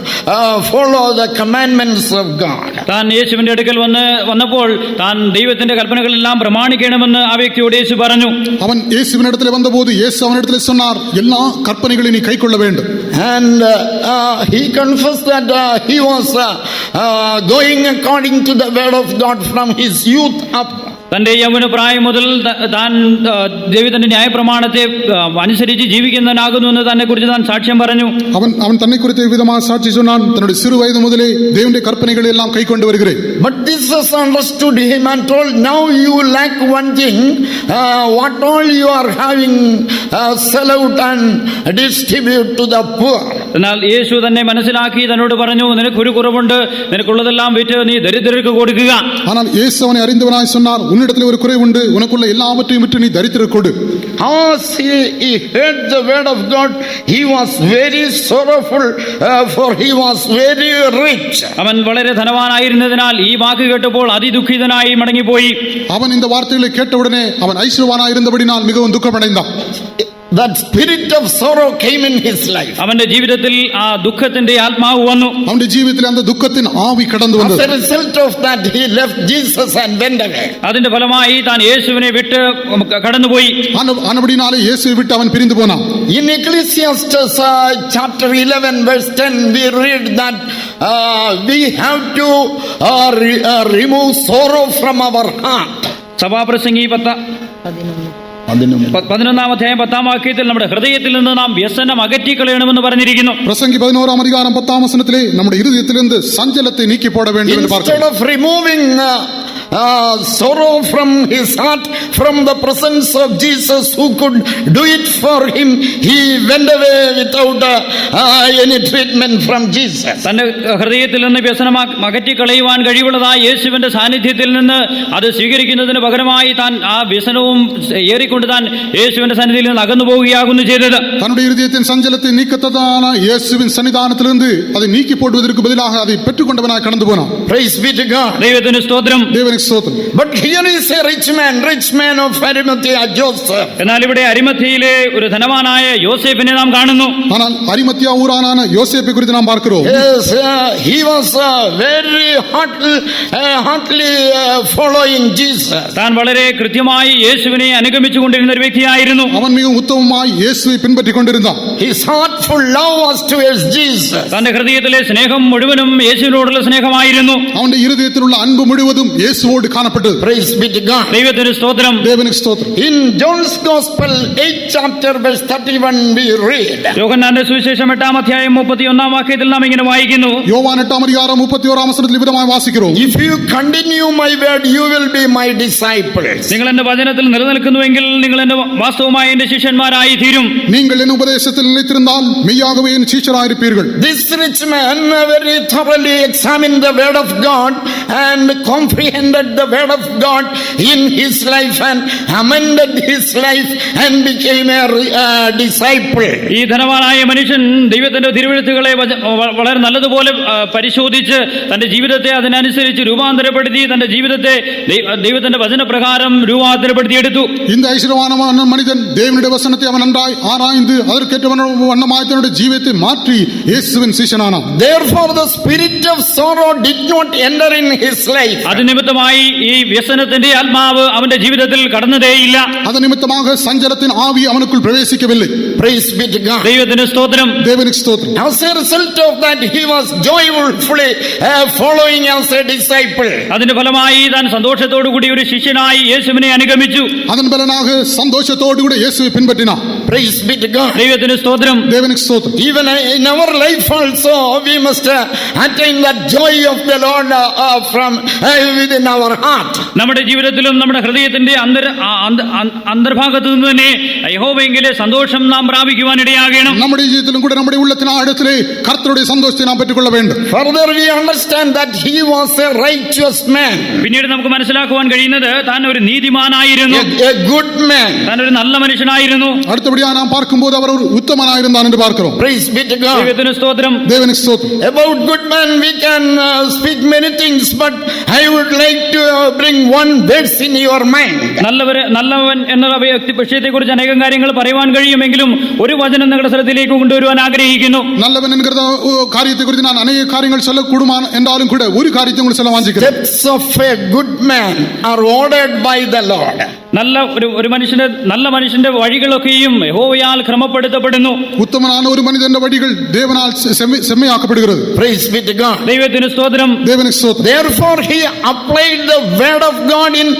follow the commandments of God. താൻ യേശുവിന്റെ അടുക്കൽ വന്നപ്പോൾ താൻ ദൈവത്തിന്റെ കൽപ്പനകളെല്ലാം പ്രമാണിക്കണമെന്ന് ആ വ്യക്തിയോട് യേശു പറഞ്ഞു. அவன் இயேசுவினிடத்தில் வந்தபோது இயேசு அவனிடத்தில் சொன்னார், எல்லா கற்பனைகளையும் நீ கைக்கொள்ள வேண்டும். And he confessed that he was going according to the word of God from his youth up. തന്റെ യൗവന പ്രായം മുതൽ താൻ ദൈവത്തിന്റെ ന്യായപ്രമാണത്തെ അനുസരിച്ച് ജീവിക്കുന്നവനാകുന്നു എന്ന് തന്നെ കുറിച്ച് താൻ സാക്ഷ്യം പറഞ്ഞു. അവൻ തന്നെ കുറിച്ച് വിധമായ സാക്ഷി சொன்னான். தன்னுடைய சிறு வயது முதலே தேவனுடைய கற்பனைகளை எல்லாம் கைக்கொண்டு வருகிறேன். But Jesus understood him and told, now you lack one thing. What all you are having, sell out and distribute to the poor. എന്നാൽ യേശു തന്നെ മനസ്സിലാക്കി തന്നോട് പറഞ്ഞു, നിനക്കൊരു കുറവുണ്ട്, നിനക്കുള്ളതെല്ലാം വിറ്റ് നീ ദരിദ്രർക്ക് കൊടുക്കുക. ஆனால் இயேசு அவனை அறிந்தவனாய் சொன்னார், உன்னிடத்தில் ஒரு குறை உண்டு, உனக்குள்ள எல்லாவற்றையும் விட்டு நீ தரித்திரருக்கு கொடு. As he heard the word of God, he was very sorrowful, for he was very rich. അവൻ വളരെ ധനവാനായിരുന്നതിനാൽ ഈ വാക്ക് കേട്ടപ്പോൾ അതിദുഃഖിതനായി മടങ്ങിപ്പോയി. அவன் இந்த வார்த்தைகளை கேட்டவுடனே அவன் ஐஸ்வரவானாயிருந்தபடினால் மிகவும் துக்கமடைந்தான். That spirit of sorrow came in his life. അവന്റെ ജീവിതത്തിൽ ആ ദുഃഖത്തിന്റെ ആത്മാവ് വന്നു. അവന്റെ ജീവിതത്തിൽ அந்த துக்கத்தின் ஆவி கடந்து வந்தது. As a result of that, he left Jesus and went away. അതിന്റെ ഫലമായി താൻ യേശുവിനെ വിട്ട് കടന്നുപോയി. ആനപടിനാലെ യേശുവെ വിട്ട് അവൻ പിരിഞ്ഞു പോനാൻ. In Ecclesiastes chapter 11 verse 10, we read that we have to remove sorrow from our heart. സഭാപ്രസംഗി 11-ാം അധ്യായം 10-ാം വാക്യത്തിൽ നമ്മുടെ ഹൃദയത്തിൽ നിന്ന് നാം വ്യസനം അകറ്റിക്കളയണമെന്ന് പറഞ്ഞിരിക്കുന്നു. പ്രസംഗി 11-ാം അധികാരം 10-ാം വചനത്തിലെ നമ്മുടെ ഹൃദയത്തിലിருந்து സഞ്ചലത്തെ നീക്കി പോട வேண்டும் എന്ന് പറഞ്ഞു. Instead of removing sorrow from his heart from the presence of Jesus who could do it for him, he went away without any treatment from Jesus. തന്റെ ഹൃദയത്തിൽ നിന്ന് വ്യസനം അകറ്റിക്കളയുവാൻ കഴിവുള്ളതായ യേശുവിന്റെ സാന്നിധ്യത്തിൽ നിന്ന് അത് സ്വീകരിക്കുന്നതിന് പകരമായി താൻ ആ വ്യസനവും ഏറിക്കൊണ്ട് താൻ യേശുവിന്റെ സന്നിധിയിൽ നിന്ന് അകന്നു പോവുകയാകുന്നു ചെയ്തത്. தன்னுடைய இதயத்தின் சஞ்சலத்தை நீக்கத்ததான இயேசுவின் சன்னிதானத்திலிருந்து அதை நீக்கி போடுவதற்கு பதிலாக அதை பெற்றுக்கொண்டவனாய் கடந்து போனான். Praise be to God. ദൈവത്തിന് സ്തോത്രം. But here is a rich man of Arimathea, Joseph. എന്നാൽ ഇവിടെ അരിമഥ്യയിലെ ഒരു ധനവാനായ യോസേഫിനെ നാം കാണുന്നു. ஆனால் அரிமத்தியா ஊரானான யோசேப்பை குறித்து நாம் பார்க்கிறோம். Yes, he was very hotly following Jesus. താൻ വളരെ കൃത്യമായി യേശുവിനെ അനുഗമിച്ചുകൊണ്ടിരുന്ന ഒരു വ്യക്തിയായിരുന്നു. അവൻ மிகவும் உத்தமமாய் இயேசுவை பின்பற்றிக்கொண்டிருந்தான். His heartful love was towards Jesus. തന്റെ ഹൃദയത്തിലെ സ്നേഹം മുഴുവനും യേശുവിനോടുള്ള സ്നേഹമായിരുന്നു. അവന്റെ ഹൃദയത്തിലുള്ള അൻപ് മുഴുവതും യേശുവോട് കാണപ്പെട്ടു. Praise be to God. ദൈവത്തിന് സ്തോത്രം. ദേവനുക്ക് സ്തോത്രം. In John's Gospel 8th chapter verse 31 we read. യോഹന്നാന്റെ സുവിശേഷം 8-ാം അധ്യായം 31-ാം വാക്യത്തിൽ നാം ഇങ്ങനെ വായിക്കുന്നു. യോവാൻ 8-ാം അധികാരം 31-ാം വചനത്തിൽ ഇപ്രകാരം വാസിക്കുന്നു. If you continue my word, you will be my disciples. നിങ്ങൾ എന്റെ വചനത്തിൽ നിലനിൽക്കുന്നുവെങ്കിൽ നിങ്ങൾ എന്റെ വാസ്തവമായ എന്റെ ശിഷ്യന്മാരായി തീരും. நீங்கள் என் உபதேசத்தில் நிலைத்திருந்தால் மெய்யாகவே என் சீஷராயிருப்பீர்கள். This rich man very thoroughly examined the word of God and comprehended accepted the word of God in his life and amended his life and became a disciple. ഈ ധനവാനായ മനുഷ്യൻ ദൈവത്തിന്റെ തിരുവെഴുത്തുകളെ വളരെ നല്ലതുപോലെ പരിശോധിച്ച് തന്റെ ജീവിതത്തെ അതിനനുസരിച്ച് രൂപാന്തരപ്പെടുത്തി തന്റെ ജീവിതത്തെ ദൈവത്തിന്റെ വചനപ്രകാരം രൂപാന്തരപ്പെടുത്തിയെടുത്തു. இந்த ஐஸ்வர்யவான மனிதன் தேவனுடைய வசனத்தை அவன் நன்றாய் ஆராய்ந்து அதற்கேற்ற வண்ணமாய் தன்னுடைய ஜீவியத்தை மாற்றி இயேசுவின் சீஷனானான். Therefore the spirit of sorrow did not enter in his life. അത് നിമിത്തമായി ഈ വ്യസനത്തിന്റെ ആത്മാവ് അവന്റെ ജീവിതത്തിൽ കടന്നതേയില്ല. அது நிமித்தமாக சஞ்சலத்தின் ஆவி அவனுக்குள் பிரவேசிக்கவில்லை. Praise be to God. ദൈവത്തിന് സ്തോത്രം. தேவனுக்கு ஸ்தோத்திரம். As a result of that he was joyfully following as a disciple. അതിന്റെ ഫലമായി താൻ സന്തോഷത്തോടു കൂടി ഒരു ശിഷ്യനായി യേശുവിനെ അനുഗമിച്ചു. அதன் பலனாக சந்தோஷத்தோடு கூட இயேசுவை பின்பற்றினான். Praise be to God. ദൈവത്തിന് സ്തോത്രം. தேவனுக்கு ஸ்தோத்திரம். Even in our life also we must attain that joy of the Lord from within our heart. നമ്മുടെ ജീവിതത്തിലും നമ്മുടെ ഹൃദയത്തിന്റെ അന്തർഭാഗത്തു നിന്ന് തന്നെ യഹോവയെങ്കിലെ സന്തോഷം നാം പ്രാപിക്കുവാൻ ഇടയാകണം. നമ്മുടെ ജീവിതത്തിലും കൂടെ നമ്മുടെ ഉള്ളത്തിൻ ആഴത്തിലെ കർത്തരുടെ സന്തോഷത്തെ നാം പറ്റിക്കൊള്ള വേണ്ട. Further we understand that he was a righteous man. പിന്നീട് നമുക്ക് മനസ്സിലാക്കുവാൻ കഴിയുന്നത് താൻ ഒരു നീതിമാനായിരുന്നു, A good man. താൻ ഒരു നല്ല മനുഷ്യനായിരുന്നു. അടുത്തപടിയാ നാം പാർക്കുമ്പോൾ അവർ ഒരു ഉത്തമനായിരുന്നാൻ എന്ന് பார்க்கிறோம். Praise be to God. ദൈവത്തിന് സ്തോത്രം. தேவனுக்கு ஸ்தோத்திரம். About good man we can speak many things, but I would like to bring one verse in your mind. നല്ലവൻ എന്ന വിഷയത്തെ കുറിച്ച് അനേകം കാര്യങ്ങൾ പറയുവാൻ കഴിയുമെങ്കിലും ഒരു വചനം നിങ്ങളുടെ സ്ഥലത്തിലേക്ക് കൊണ്ടുവരുവാൻ ആഗ്രഹിക്കുന്നു. நல்லவன் என்கிற காரியத்தை குறித்து நான் அநேக காரியங்கள் சொல்லக்கூடுமா என்றாலும் கூட ஒரு காரியத்தை உங்களுக்கு சொல்ல வாஞ்சிக்கிறேன். Steps of a good man are ordered by the Lord. നല്ല മനുഷ്യന്റെ വഴികളൊക്കെയും യഹോവയാൽ ക്രമപ്പെടുത്തപ്പെടുന്നു. ഉത്തമനാன ഒരു മനുഷ്യന്റെ വഴികൾ ദേവനാൽ സെമ്മയാക്കപ്പെടുகிறது. Praise be to God. ദൈവത്തിന് സ്തോത്രം. தேவனுக்கு ஸ்தோத்திரம். Therefore he applied the word of God in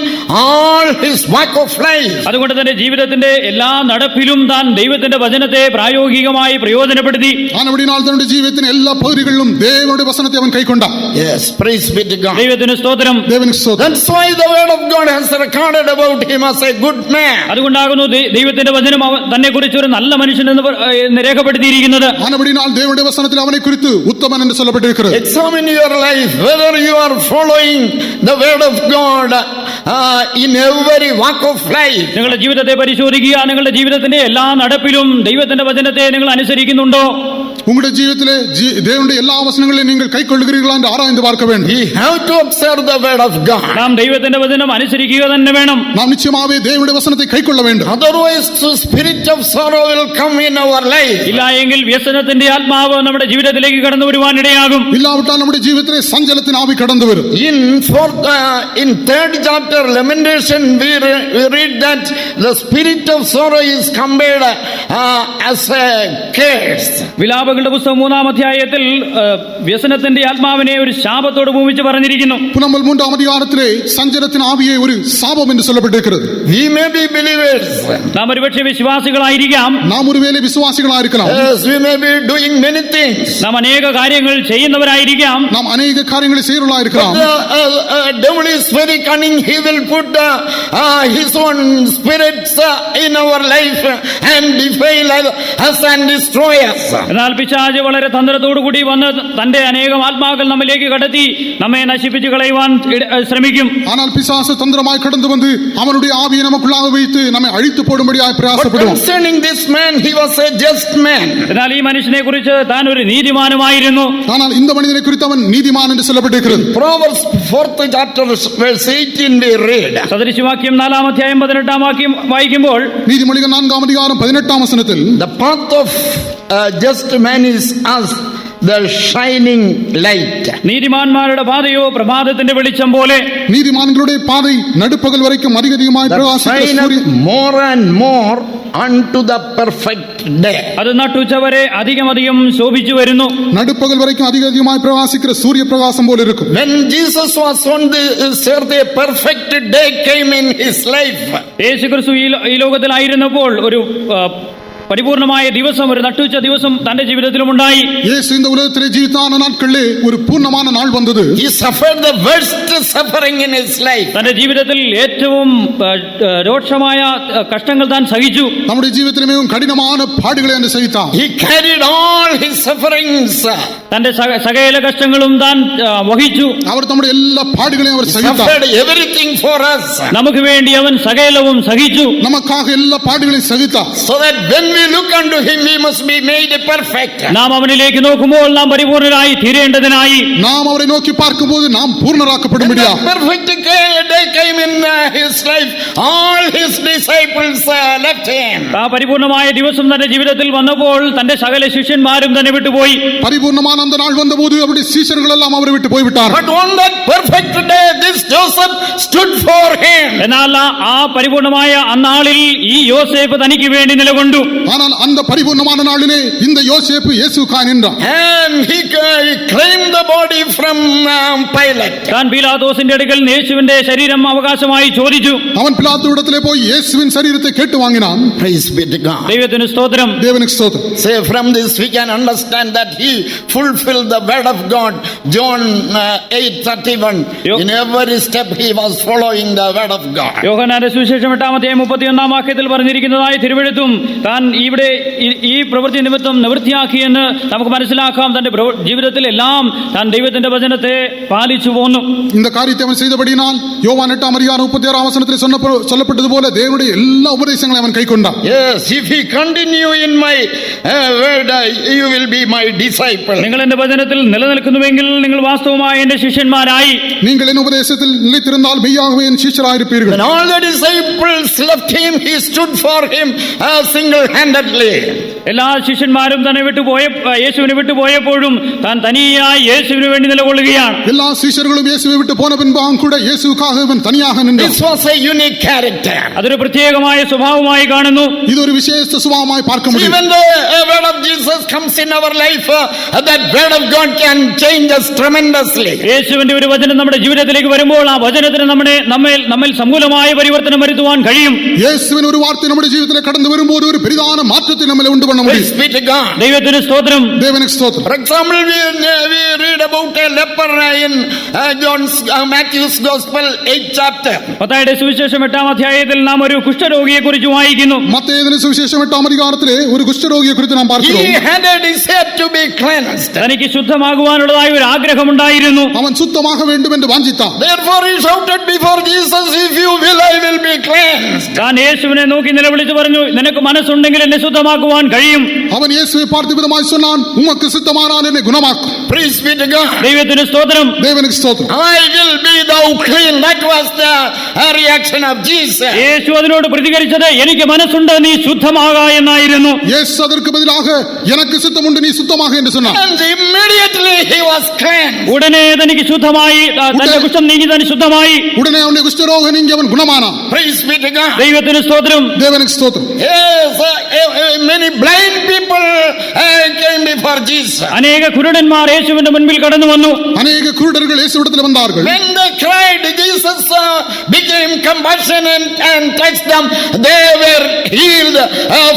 all his walk of life. അതുകൊണ്ട് തന്നെ ജീവിതത്തിന്റെ എല്ലാ നടപ്പിലും താൻ ദൈവത്തിന്റെ വചനത്തെ പ്രായോഗികമായി പ്രയോജനപ്പെടുത്തി. ആനവടിനാൽ തന്റെ ജീവിതത്തിന്റെ എല്ലാ പൗരികളിലും ദേവനുടെ വചനത്തെ അവൻ കൈക്കൊണ്ടാൻ. Yes, praise be to God. ദൈവത്തിന് സ്തോത്രം. தேவனுக்கு ஸ்தோத்திரம். That's why the word of God has recorded about him as a good man. അതുകൊണ്ടാകുന്നു ദൈവത്തിന്റെ വചനം തന്നെ കുറിച്ച് ഒരു നല്ല മനുഷ്യൻ എന്ന് രേഖപ്പെടുത്തിയിരിക്കുന്നത്. ആനവടിനാൽ ദേവനുടെ വചനത്തിൽ അവനെ കുറിച്ച് ഉത്തമൻ എന്ന് சொல்லப்பட்டிருக்கிறது. Examine your life whether you are following the word of God in every walk of life. നിങ്ങളുടെ ജീവിതത്തെ പരിശോധിക്കുക. നിങ്ങളുടെ ജീവിതത്തിന്റെ എല്ലാ നടപ്പിലും ദൈവത്തിന്റെ വചനത്തെ നിങ്ങൾ അനുസരിക്കുന്നുണ്ടോ? உங்களுடைய ஜீவிதத்திலே தேவனுடைய எல்லா வசனங்களையும் நீங்கள் கைக்கொள்ளுகிறீர்களா என்று ஆராய்ந்து பார்க்க வேண்டும். We have to observe the word of God. നാം ദൈവത്തിന്റെ വചനം അനുസരിക്കുക തന്നെ വേണം. நாம் நிச்சயமாவே தேவனுடைய வசனத்தை கைக்கொள்ள வேண்டும். Otherwise the spirit of sorrow will come in our life. ഇല്ല എങ്കിൽ വ്യസനത്തിന്റെ ആത്മാവ് നമ്മുടെ ജീവിതത്തിലേക്ക് കടന്നു വരുവാൻ ഇടയാകും. இல்லாவிட்டால் நம்முடைய ஜீவிதத்திலே சஞ்சலத்தின் ஆவி கடந்து வரும். In third chapter Lamentation we read that the spirit of sorrow is compared as a curse. വിലാപങ്ങളുടെ പുസ്തകം 3-ാം അധ്യായത്തിൽ വ്യസനത്തിന്റെ ആത്മാവിനെ ഒരു ശാപത്തോട് ഭൂമിച്ച് പറഞ്ഞിരിക്കുന്നു. புலம்பல் 3-ஆம் அதிகாரத்திலே சஞ்சலத்தின் ஆவியை ஒரு சாபம் என்று சொல்லப்பட்டிருக்கிறது. We may be believers. നാം ഒരുപക്ഷെ വിശ്വാസികളായിരിക്കാം. நாம் ஒருவேளை விசுவாசிகளாக இருக்கலாம். Yes, we may be doing many things. നാം അനേക കാര്യങ്ങൾ ചെയ്യുന്നവരായിരിക്കാം. நாம் அநேக காரியங்களை செய்கிறவர்களாக இருக்கலாம். The devil is very cunning. He will put his own spirits in our life and defile us and destroy us. എന്നാൽ പിശാച് വളരെ തന്ത്രത്തോടു കൂടി വന്ന് തന്റെ അനേകം ആത്മാക്കൾ നമ്മിലേക്ക് കടത്തി നമ്മെ നശിപ്പിച്ചു കളയുവാൻ ശ്രമിക്കും. ஆனால் பிசாசு தந்திரமாய் கடந்து வந்து அவனுடைய ஆவியை நமக்குள்ளாக வைத்து நம்மை அழித்து போடும்படியாய் பிரயாசப்படுவான். Concerning this man, he was a just man. എന്നാൽ ഈ മനുഷ്യനെ കുറിച്ച് താൻ ഒരു നീതിമാനുമായിരുന്നു. ஆனால் இந்த மனிதனை குறித்து அவன் நீதிமான் என்று சொல்லப்பட்டிருக்கிறது. Proverbs 4th chapter verse 18 we read. സദൃശവാക്യം 4-ാം അധ്യായം 18-ാം വാക്യം വായിക്കുമ്പോൾ நீதிமொழிகள் 4-ஆம் அதிகாரம் 18-ஆம் வசனத்தில் The path of a just man is as the shining light. നീതിമാന്മാരുടെ പാതയോ പ്രഭാതത്തിന്റെ വെളിച്ചം പോലെ. நீதிமான்களுடைய பாதை நடுப்பகல் வரைக்கும் அதிகமாய் பிரகாசிக்கிற சூரியன். More and more unto the perfect day. അത് നട്ടുച്ചവരെ അധികം ശോഭിച്ചു വരുന്നു. நடுப்பகல் வரைக்கும் அதிகமாய் பிரகாசிக்கிற சூரிய பிரகாசம் போல இருக்கும். When Jesus was on this earth, a perfect day came in his life. യേശുക്രിസ്തു ഈ ലോകത്തിലായിരുന്നപ്പോൾ ഒരു പരിപൂർണമായ ദിവസം, ഒരു നട്ടുച്ച ദിവസം തന്റെ ജീവിതത്തിലും ഉണ്ടായി. യേശു இந்த உலகத்திலே ஜீவித்தான நாட்களிலே ஒரு பூர்ணமான நாள் வந்தது. He suffered the worst suffering in his life. തന്റെ ജീവിതത്തിൽ ഏറ്റവും രോക്ഷമായ കഷ്ടങ്ങൾ താൻ സഹിച്ചു. நம்முடைய ஜீவிதத்திலே மிகவும் கடினமான பாடுகளை அவன் சகித்தான். He carried all his sufferings. തന്റെ സകല കഷ്ടങ്ങളും താൻ വഹിച്ചു. அவர் தம்முடைய எல்லா பாடுகளையும் அவர் சகித்தார். Suffered everything for us. നമുക്ക് വേണ്ടി അവൻ സകലവും സഹിച്ചു. நமக்காக எல்லா பாடுகளையும் சகித்தார். So that when we look unto him, we must be made perfect. നാം അവനിലേക്ക് നോക്കുമ്പോൾ നാം പരിപൂർണരായി തീരേണ്ടതിനായി, நாம் அவரை நோக்கி பார்க்கும்போது நாம் பூர்ணராக்கப்படும்படியா. When the perfect day came in his life, all his disciples left him. ആ പരിപൂർണമായ ദിവസം തന്റെ ജീവിതത്തിൽ വന്നപ്പോൾ തന്റെ സകല ശിഷ്യന്മാരും തന്നെ വിട്ടുപോയി. பரிபூர்ணமான அந்த நாள் வந்தபோது அவருடைய சீஷர்கள் எல்லாம் அவரை விட்டு போய்விட்டார்கள். But on that perfect day, this Joseph stood for him. എന്നാൽ ആ പരിപൂർണമായ അന്നാളിൽ ഈ യോസേഫ് തനിക്ക് വേണ്ടി നിലകൊണ്ടു. ஆனால் அந்த பரிபூர்ணமான நாளிலே இந்த யோசேப்பு இயேசுவுக்காக நின்றான். And he claimed the body from Pilate. താൻ പീലാത്തോസിന്റെ അടുക്കൽ യേശുവിന്റെ ശരീരം അവകാശമായി ചോദിച്ചു. அவன் பிலாத்துவிடத்திலே போய் இயேசுவின் சரீரத்தை கேட்டு வாங்கினான். Praise be to God. ദൈവത്തിന് സ്തോത്രം. தேவனுக்கு ஸ்தோத்திரம். Say, from this we can understand that he fulfilled the word of God. John 8:31. In every step he was following the word of God. യോഹന്നാന്റെ സുവിശേഷം 8:31 വാക്യത്തിൽ പറഞ്ഞിരിക്കുന്നതായി തിരുവെഴുത്തും താൻ ഇവിടെ ഈ പ്രവൃത്തി നിമിത്തം നിവൃത്തിയാക്കിയെന്ന് നമുക്ക് മനസ്സിലാക്കാം. തന്റെ ജീവിതത്തിൽ എല്ലാം താൻ ദൈവത്തിന്റെ വചനത്തെ പാലിച്ചു പോന്നു. இந்த காரியத்தை அவன் செய்தபடியினால் யோவான் 8:36 சொல்லப்பட்டது போல தேவனுடைய எல்லா உபதேசங்களையும் அவன் கைக்கொண்டான். Yes, if he continue in my word, you will be my disciple. നിങ്ങൾ എന്റെ വചനത്തിൽ നിലനിൽക്കുന്നുവെങ്കിൽ നിങ്ങൾ വാസ്തവമായ എന്റെ ശിഷ്യന്മാരായി. நீங்கள் என் உபதேசத்தில் நிலைத்திருந்தால் மெய்யாகவே என் சீஷராயிருப்பீர்கள். When all the disciples left him, he stood for him single-handedly. എല്ലാ ശിഷ്യന്മാരും തന്നെ യേശുവിനെ വിട്ടുപോയപ്പോഴും താൻ തനിയായി യേശുവിന് വേണ്ടി നിലകൊള്ളുകയാണ്. எல்லா சீஷர்களும் இயேசுவை விட்டு போன பின்பாக கூட இயேசுவுக்காக இவன் தனியாக நின்றான். This was a unique character. അതൊരു പ്രത്യേകമായ സ്വഭാവമായി കാണുന്നു. இது ஒரு விசேஷ சுபாவமாய் பார்க்க முடியும். Even the word of Jesus comes in our life, that word of God can change us tremendously. യേശുവിന്റെ ഒരു വചനം നമ്മുടെ ജീവിതത്തിലേക്ക് വരുമ്പോൾ ആ വചനത്തിന് നമ്മിൽ സമൂലമായ പരിവർത്തനം വരുത്തുവാൻ കഴിയും. இயேசுவின் ஒரு வார்த்தை നമ്മുടെ ജീവിതത്തിൽ കടന്നു വരുമ്പോൾ ഒരു பெரிதான മാറ്റத்தை നമ്മിൽ ഉണ്ടു பண்ண முடியும். Praise be to God. ദൈവത്തിന് സ്തോത്രം. தேவனுக்கு ஸ்தோத்திரம். For example, we read about a leper in Matthew's Gospel 8th chapter. മത്തായിയുടെ സുവിശേഷം 8-ാം അധ്യായത്തിൽ നാം ഒരു കുഷ്ഠരോഗിയെ കുറിച്ച് വായിക്കുന്നു. മത്തായിയുടെ സുവിശേഷം 8-ാം അധികാരത്തിലെ ഒരു കുഷ്ഠരോഗിയെ കുറിച്ച് നാം பார்க்கிறோம். He had a desire to be cleansed. തനിക്ക് ശുദ്ധമാകുവാനുള്ളതായ ഒരു ആഗ്രഹമുണ്ടായിരുന്നു. അവൻ ശുദ്ധமாக வேண்டும் என்று வாஞ்சித்தான். Therefore he shouted before Jesus, if you will, I will be cleansed. താൻ യേശുവിനെ നോക്കി നിലവിളിച്ചു പറഞ്ഞു, നിനക്ക് മനസ്സുണ്ടെങ്കിൽ എന്നെ ശുദ്ധമാക്കുവാൻ കഴിയും. അവൻ യേശുവെ பார்த்து விதமாய் சொன்னான், உமக்கு சித்தமானால் என்னை குணமாக்கும். Praise be to God. ദൈവത്തിന് സ്തോത്രം. தேவனுக்கு ஸ்தோத்திரம். I will be thou clean. That was the reaction of Jesus. യേശു അതിനോട് പ്രതികരിച്ചത്, എനിക്ക് മനസ്സുണ്ട്, നീ ശുദ്ധമാക എന്നായിരുന്നു. இயேசு அதற்கு பதிலாக எனக்கு சித்தம் உண்டு, நீ சுத்தமாக என்று சொன்னார். And immediately he was cleansed. ഉടനെ തനിക്ക് ശുദ്ധമായി, തന്റെ കുഷ്ഠം നീങ്ങി തന്നെ ശുദ്ധമായി. உடனே அவனுடைய குஷ்டரோகம் நீங்கி அவன் குணமானான். Praise be to God. ദൈവത്തിന് സ്തോത്രം. தேவனுக்கு ஸ்தோத்திரம். Yes, many blind people came before Jesus. അനേക കുരുടന്മാർ യേശുവിന്റെ മുൻപിൽ കടന്നു വന്നു. அநேக குருடர்கள் இயேசுவிடத்தில் வந்தார்கள். When they cried, Jesus became compassionate and touched them. They were healed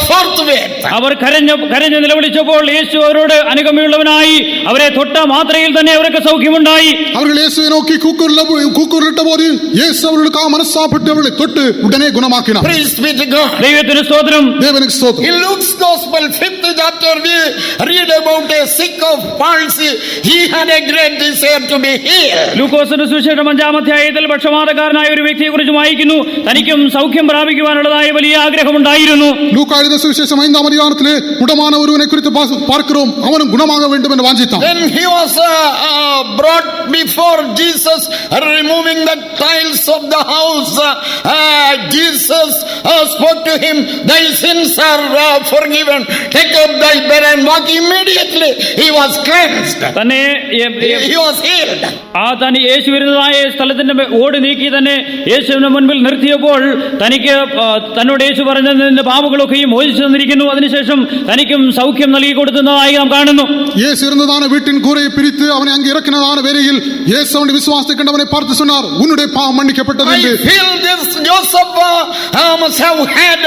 forthwith. അവർ കരഞ്ഞു നിലവിളിച്ചപ്പോൾ യേശു അവരോട് അനുകമ്പയുള്ളവനായി അവരെ തൊട്ട മാത്രയിൽ തന്നെ അവർക്ക് സൗഖ്യമുണ്ടായി. அவர்கள் இயேசுவை நோக்கி கூக்குரலிட்ட போது இயேசு அவர்களுக்காக மனசாப்பட்டு அவர்களை தொட்டு உடனே குணமாக்கினார். Praise be to God. ദൈവത്തിന് സ്തോത്രം. தேவனுக்கு ஸ்தோத்திரம். In Luke's Gospel 5th chapter we read about a sick of palsy. He had a great desire to be healed. ലൂക്കോസിന്റെ സുവിശേഷം 5-ാം അധ്യായത്തിൽ പക്ഷവാതക്കാരനായ ഒരു വ്യക്തിയെ കുറിച്ച് വായിക്കുന്നു. തനിക്കും സൗഖ്യം പ്രാപിക്കുവാനുള്ളതായ വലിയ ആഗ്രഹമുണ്ടായിരുന്നു. லூக்கா எழுதின சுவிசேஷம் 5-ாம் அதிகாரத்திலே முடமான ஒருவனை குறித்து பார்க்கிறோம். அவனும் குணமாக வேண்டும் என்று வாஞ்சித்தான். Then he was brought before Jesus, removing the tiles of the house. Jesus spoke to him, thy sins are forgiven. Take up thy bed and walk. Immediately he was cleansed. തന്നെ He was healed. താൻ യേശു വരുന്നതായ സ്ഥലത്തിന്റെ ഓട് നീക്കി തന്നെ യേശുവിന്റെ മുൻപിൽ നിർത്തിയപ്പോൾ തനിക്ക് തന്നോട് യേശു പറഞ്ഞതിന്റെ പാപങ്ങളൊക്കെയും മോചിച്ചു തന്നിരിക്കുന്നു. അതിനുശേഷം തനിക്കും സൗഖ്യം നൽകി കൊടുക്കുന്നതായി നാം കാണുന്നു. இயேசு இருந்ததான வீட்டின் கூரையை பிரித்து அவனை அங்கே இறக்கினதான வேளையில் இயேசு அவனுடைய விசுவாசத்தை கண்டவனை பார்த்து சொன்னார், உன்னுடைய பாவம் மன்னிக்கப்பட்டது I என்று. feel this Joseph must have had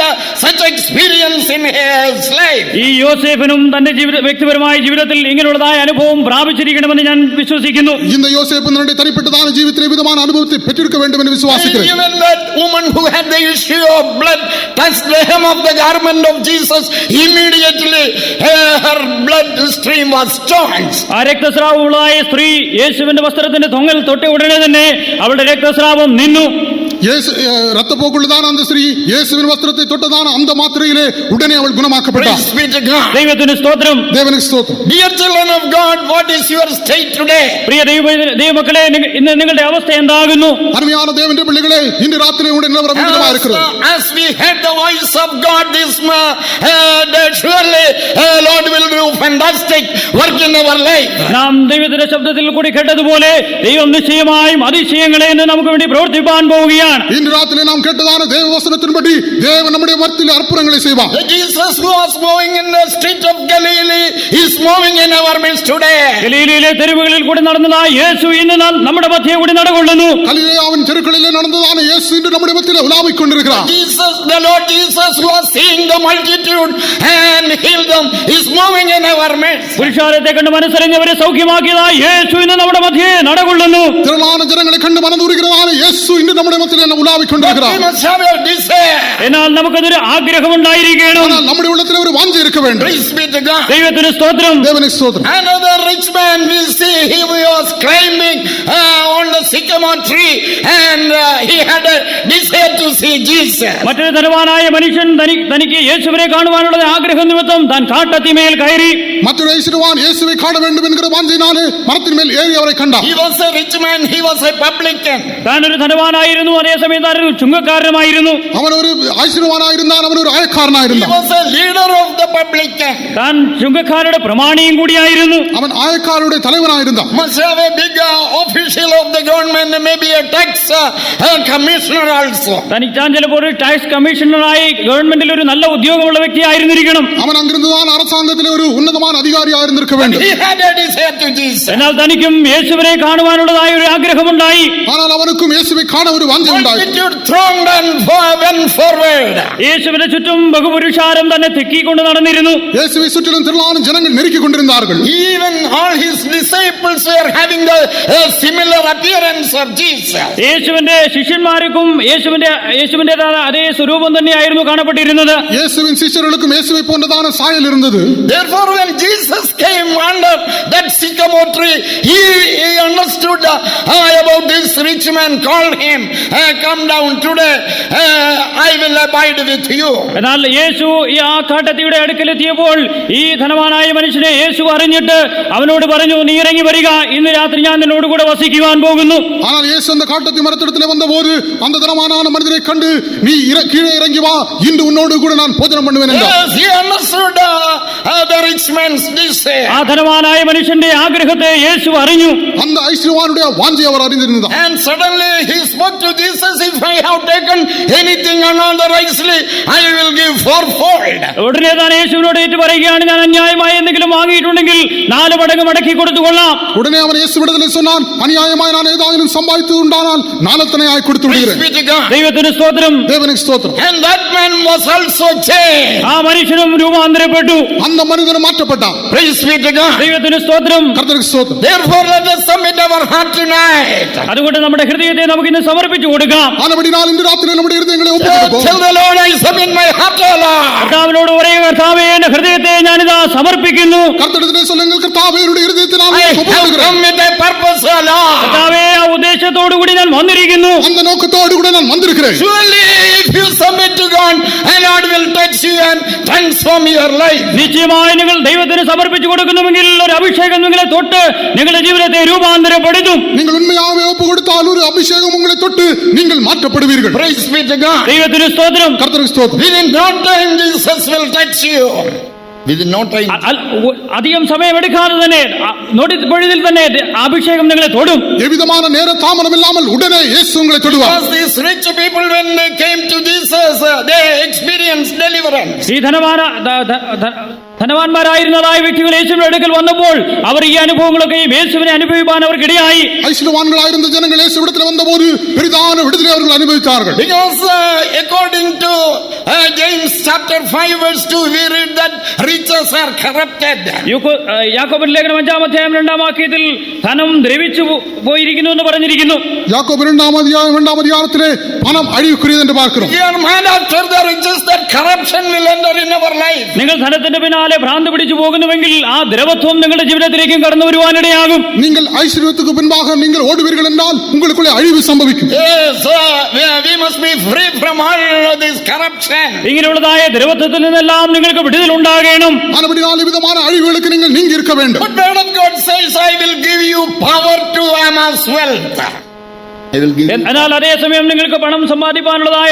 such experience in his life. ഈ യോസേഫിനും തന്റെ വ്യക്തിപരമായ വ്യക്തിപരമായ ജീവിതത്തിൽ ഇങ്ങനെയുള്ളതായ അനുഭവം പ്രാപിച്ചിരിക്കണമെന്ന് ഞാൻ വിശ്വസിക്കുന്നു. இந்த யோசேப்பு தன்னுடைய தனிப்பட்டதான ஜீவிதத்தில் விதமான அனுபவத்தை பெற்றிருக்க வேண்டும் என்று விசுவாசிக்கிறேன். Even that woman who had the issue of blood touched the hem of the garment of Jesus, immediately her blood stream was staunch. ആ രക്തസ്രാവമുള്ളതായ സ്ത്രീ യേശുവിന്റെ വസ്ത്രത്തിന്റെ തൊങ്ങൽ തൊട്ട ഉടനെ തന്നെ അവളുടെ രക്തസ്രാവം നിന്നു. ரத்தப்போக்குள்ளதான அந்த ஸ்திரீ இயேசுவின் வஸ்திரத்தை தொட்டதான அந்த மாத்திரையிலே உடனே அவள் குணமாக்கப்பட்டாள். Praise be to God. ദൈവത്തിന് സ്തോത്രം. தேவனுக்கு ஸ்தோத்திரம். Dear children of God, what is your state today? പ്രിയ ദൈവമക്കളെ, ഇന്ന് നിങ്ങളുടെ അവസ്ഥ എന്താകുന്നു? அருமையான தேவனுடைய பிள்ளைகளே, இன்று ராத்திரி உங்களுடைய நிலவரம் விதமாக இருக்கிறது. As we heard the voice of God this that surely Lord will do fantastic work in our life. നാം ദൈവത്തിന്റെ ശബ്ദത്തിൽ കൂടി കേട്ടതുപോലെ ദൈവം നിശ്ചയമായും അതിശയങ്ങളെ ഇന്ന് നമുക്ക് വേണ്ടി പ്രവർത്തിപ്പാൻ പോവുകയാണ്. இன்று ராத்திரி நாம் கேட்டதான தேவ வசனத்தின்படி தேவன் நம்முடைய மத்தியில் அற்புதங்களை செய்வார். The Jesus who was moving in the street of Galilee is moving in our midst today. ഗലീലയിലെ തെരുവുകളിൽ കൂടി നടന്നതായ യേശു ഇന്ന് നമ്മുടെ മധ്യേ കൂടി നടകൊള്ളുന്നു. கலிலேயாவின் தெருக்களிலே நடந்ததான இயேசு இன்று நம்முடைய மத்தியில் உலாவிக் கொண்டிருக்கிறார். Jesus, the Lord Jesus who was seeing the multitude and healed them, is moving in our midst. പുരുഷാരത്തെ കണ്ട് മനസ്സറിഞ്ഞവരെ സൗഖ്യമാക്കിയതായ യേശു ഇന്ന് നമ്മുടെ മധ്യേ നടകൊള്ളുന്നു. திரளான ஜனங்களை கண்டு மனதுருகிறதான இயேசு இன்று நம்முடைய மத்தியில் உலாவிக் We கொண்டிருக்கிறார். must have a desire. എന്നാൽ നമുക്കതൊരു ആഗ്രഹം ഉണ്ടായിരിക്കണം. ஆனால் நம்முடைய உள்ளத்தில் ஒரு வாஞ்சை இருக்க வேண்டும். Praise be to God. ദൈവത്തിന് സ്തോത്രം. தேவனுக்கு ஸ்தோத்திரம். Another rich man, we see he was climbing on the sycamore tree and he had a desire to see Jesus. മറ്റൊരു ധനവാനായ മനുഷ്യൻ തനിക്ക് യേശുവിനെ കാണുവാനുള്ള ആഗ്രഹ നിമിത്തം താൻ കാട്ടത്തിമേൽ കയറി. மற்றொரு ஐஸ்வர்யவான் இயேசுவை காண வேண்டும் என்கிற வாஞ்சையினாலே மரத்தின் மேல் ஏறி அவரை கண்டார். He was a rich man, he was a publican. താൻ ഒരു ധനവാനായിരുന്നു, അതേസമയം താൻ ഒരു ചുങ്കക്കാരനുമായിരുന്നു. அவன் ஒரு ஐஸ்வர்யவானாயிருந்தான், அவன் ஒரு He ஆயக்காரனாயிருந்தான். was a leader of the publican. താൻ ചുങ്കക്കാരുടെ പ്രമാണിയും കൂടിയായിരുന്നു. அவன் ആയക്കാരുടെ தலைவனாயிருந்தான். Must have a big official of the government, maybe a tax commissioner also. താൻ ചിലപ്പോൾ ഒരു ടാക്സ് കമ്മീഷണറായി ഗവൺമെന്റിൽ ഒരു നല്ല ഉദ്യോഗമുള്ള വ്യക്തിയായിരുന്നിരിക്കണം. அவன் அங்கிருந்துதான் அரசாங்கத்திலே ஒரு உன்னதமான அதிகாரியாயிருந்திருக்க வேண்டும். He had a desire to Jesus. എന്നാൽ തനിക്കും യേശുവിനെ കാണുവാനുള്ളതായ ഒരു ആഗ്രഹമുണ്ടായി. ஆனால் அவனுக்கும் இயேசுவை காண ஒரு வாஞ்சை உண்டாയി. Multitude thronged and went forward. യേശുവിന്റെ ചുറ്റും ബഹുപുരുഷാരം തന്നെ തെക്കിക്കൊണ്ട് നടന്നിരുന്നു. இயேசுவை சுற்றிலும் திரளான ஜனங்கள் நெருக்கிக் கொண்டிருந்தார்கள். Even all his disciples were having the similar appearance of Jesus. യേശുവിന്റെ ശിഷ്യന്മാർക്കും യേശുവിന്റേതായ അതേ സ്വരൂപം തന്നെയായിരുന്നു കാണപ്പെട്ടിരുന്നത്. இயேசுவின் சிஷ்யர்களுக்கும் இயேசுவை போன்றதான சாயல் இருந்தது. Therefore, when Jesus came under that sycamore tree, he understood about this rich man, called him, come down today, I will abide with you. എന്നാൽ യേശു ഈ ആ കാട്ടത്തിയുടെ അടുക്കലെത്തിയപ്പോൾ ഈ ധനവാനായ മനുഷ്യനെ യേശു അറിഞ്ഞിട്ട് അവനോട് പറഞ്ഞു, നീ ഇറങ്ങി വരിക, ഇന്ന് രാത്രി ഞാൻ നിന്നോട് കൂടെ വസിക്കുവാൻ പോകുന്നു. ஆனால் இயேசு அந்த காட்டத்தி மரத்திடத்திலே வந்தபோது அந்த தனமான மனிதரை கண்டு, நீ கீழே இறங்கி வா, இன்று உன்னோடு கூட நான் போஜனம் பண்ணுவேன் என்றார். Yes, he understood the rich man's desire. ആ ധനവാനായ മനുഷ്യന്റെ ആഗ്രഹത്തെ യേശു അറിഞ്ഞു. அந்த ஐஸ்வர்யவானுடைய வாஞ்சை அவர் அறிந்திருந்தார். And suddenly he spoke to Jesus, if I have taken anything unauthorizedly, I will give fourfold. ഉടനെ താൻ യേശുവിനോട് ഏറ്റു പറയുകയാണ്, ഞാൻ അന്യായമായി എന്തെങ്കിലും വാങ്ങിയിട്ടുണ്ടെങ്കിൽ 4 മടങ്ങ് മടക്കി കൊടുത്തുകൊള്ളാം. உடனே அவன் இயேசுவிடத்திலே சொன்னான், அநியாயமாய் நான் ஏதாயிலும் சம்பாதித்து உண்டானால் நாலத்தனையாய் கொடுத்து Praise விடுகிறேன். be to God. ദൈവത്തിന് സ്തോത്രം. தேவனுக்கு ஸ்தோத்திரம். And that man was also changed. ആ മനുഷ്യനും രൂപാന്തരപ്പെട്ടു. அந்த மனிதன் மாற்றப்பட்டான். Praise be to God. ദൈവത്തിന് സ്തോത്രം. கர்த்தருக்கு ஸ்தோத்திரம். Therefore, let us submit our heart tonight. അതുകൊണ്ട് നമ്മുടെ ഹൃദയത്തെ നമുക്ക് ഇന്ന് സമർപ്പിച്ചു കൊടുക്കാം. ஆனபடினால் இன்று ராத்திரி நம்முடைய இருதயங்களை ஒப்புக்கொடுப்போம். Tell the Lord, I submit my heart, O Lord. കർത്താവിനോട് പറയുക, കർത്താവേ, എന്റെ ഹൃദയത്തെ ഞാനിതാ സമർപ്പിക്കുന്നു. கர்த்தரிடத்திலே சொல்லுங்கள், கர்த்தாவே, என்னுடைய இருதயத்தை நான் I உங்களுக்கு have ஒப்புக்கொடுக்கிறேன். come with a purpose, O Lord. കർത്താവേ, ആ ഉദ്ദേശത്തോടു കൂടി ഞാൻ വന്നിരിക്കുന്നു. அந்த நோக்கத்தோடு கூட நான் வந்திருக்கிறேன். Surely, if you submit to God, the Lord will touch you and transform your life. നിശ്ചയമായി നിങ്ങൾ ദൈവത്തിന് സമർപ്പിച്ചു കൊടുക്കുന്നുവെങ്കിൽ ഒരു അഭിഷേകം നിങ്ങളെ തൊട്ട് നിങ്ങളുടെ ജീവിതത്തെ രൂപാന്തരപ്പെടുത്തും. நீங்கள் உண்மையாகவே ஒப்பு கொடுத்தால் ஒரு அபிஷேகம் உங்களை தொட்டு நீங்கள் மாற்றப்படுவீர்கள். Praise be to God. ദൈവത്തിന് സ്തോത്രം. கர்த்தருக்கு ஸ்தோத்திரம். Within no time, Jesus will touch you. Within no time. അധികം സമയമെടുക്കാതെ തന്നെ നൊടിപ്പൊഴുതിൽ തന്നെ അഭിഷേകം നിങ്ങളെ തൊടും. எவ்விதமான நேர தாமதம் இல்லாமல் உடனே இயேசு உங்களை தொடுவார். Because these rich people, when they came to Jesus, they experienced deliverance. ഈ ധനവാന്മാരായിരുന്നതായ വ്യക്തികൾ യേശുവിന്റെ അടുക്കൽ വന്നപ്പോൾ അവർ ഈ അനുഭവങ്ങളൊക്കെ യേശുവിനെ അനുഭവിക്കാൻ അവർക്കിടയായി. ஐஸ்வர்யவான்களாயிருந்த ஜனங்கள் இயேசுவிடத்தில் வந்தபோது பெரிதான விடுதலை அவர்கள் அனுபவித்தார்கள். Because according to James chapter 5 verse 2, we read that riches are corrupted. യാക്കോബിന്റെ ലേഖനം 5-ാം അധ്യായം 2-ാം വാക്യത്തിൽ ധനം ദ്രവിച്ചു പോയിരിക്കുന്നു എന്ന് പറഞ്ഞിരിക്കുന്നു. யாக்கோபு 2-ாம் அதிகாரத்திலே பணம் அழிவுக்குரியது என்று பார்க்கிறோம். If you are mad after the riches, that corruption will enter in our life. നിങ്ങൾ ധനത്തിന്റെ പിന്നാലെ ഭ്രാന്ത് പിടിച്ചു പോകുന്നുവെങ്കിൽ ആ ദ്രവത്വം നിങ്ങളുടെ ജീവിതത്തിലേക്കും കടന്നു വരുവാനിടയാകും. நீங்கள் ஐஸ்வரியத்துக்கு பின்பாக நீங்கள் ஓடுவீர்கள் என்றால் உங்களுக்குள்ளே அழிவு சம்பவிக்கும். Yes, we must be free from all this corruption. ഇങ്ങനെയുള്ളതായ ദ്രവത്വത്തിൽ നിന്നെല്ലാം നിങ്ങൾക്ക് വിടുതൽ ഉണ്ടാകണം. ஆனபடியால் விதமான அழிவுகளுக்கு நீங்கள் நீங்கி இருக்க வேண்டும். But word of God says, I will give you power to amass wealth. I will give you. എന്നാൽ അതേസമയം നിങ്ങൾക്ക് പണം സമ്പാദിക്കാനുള്ളതായ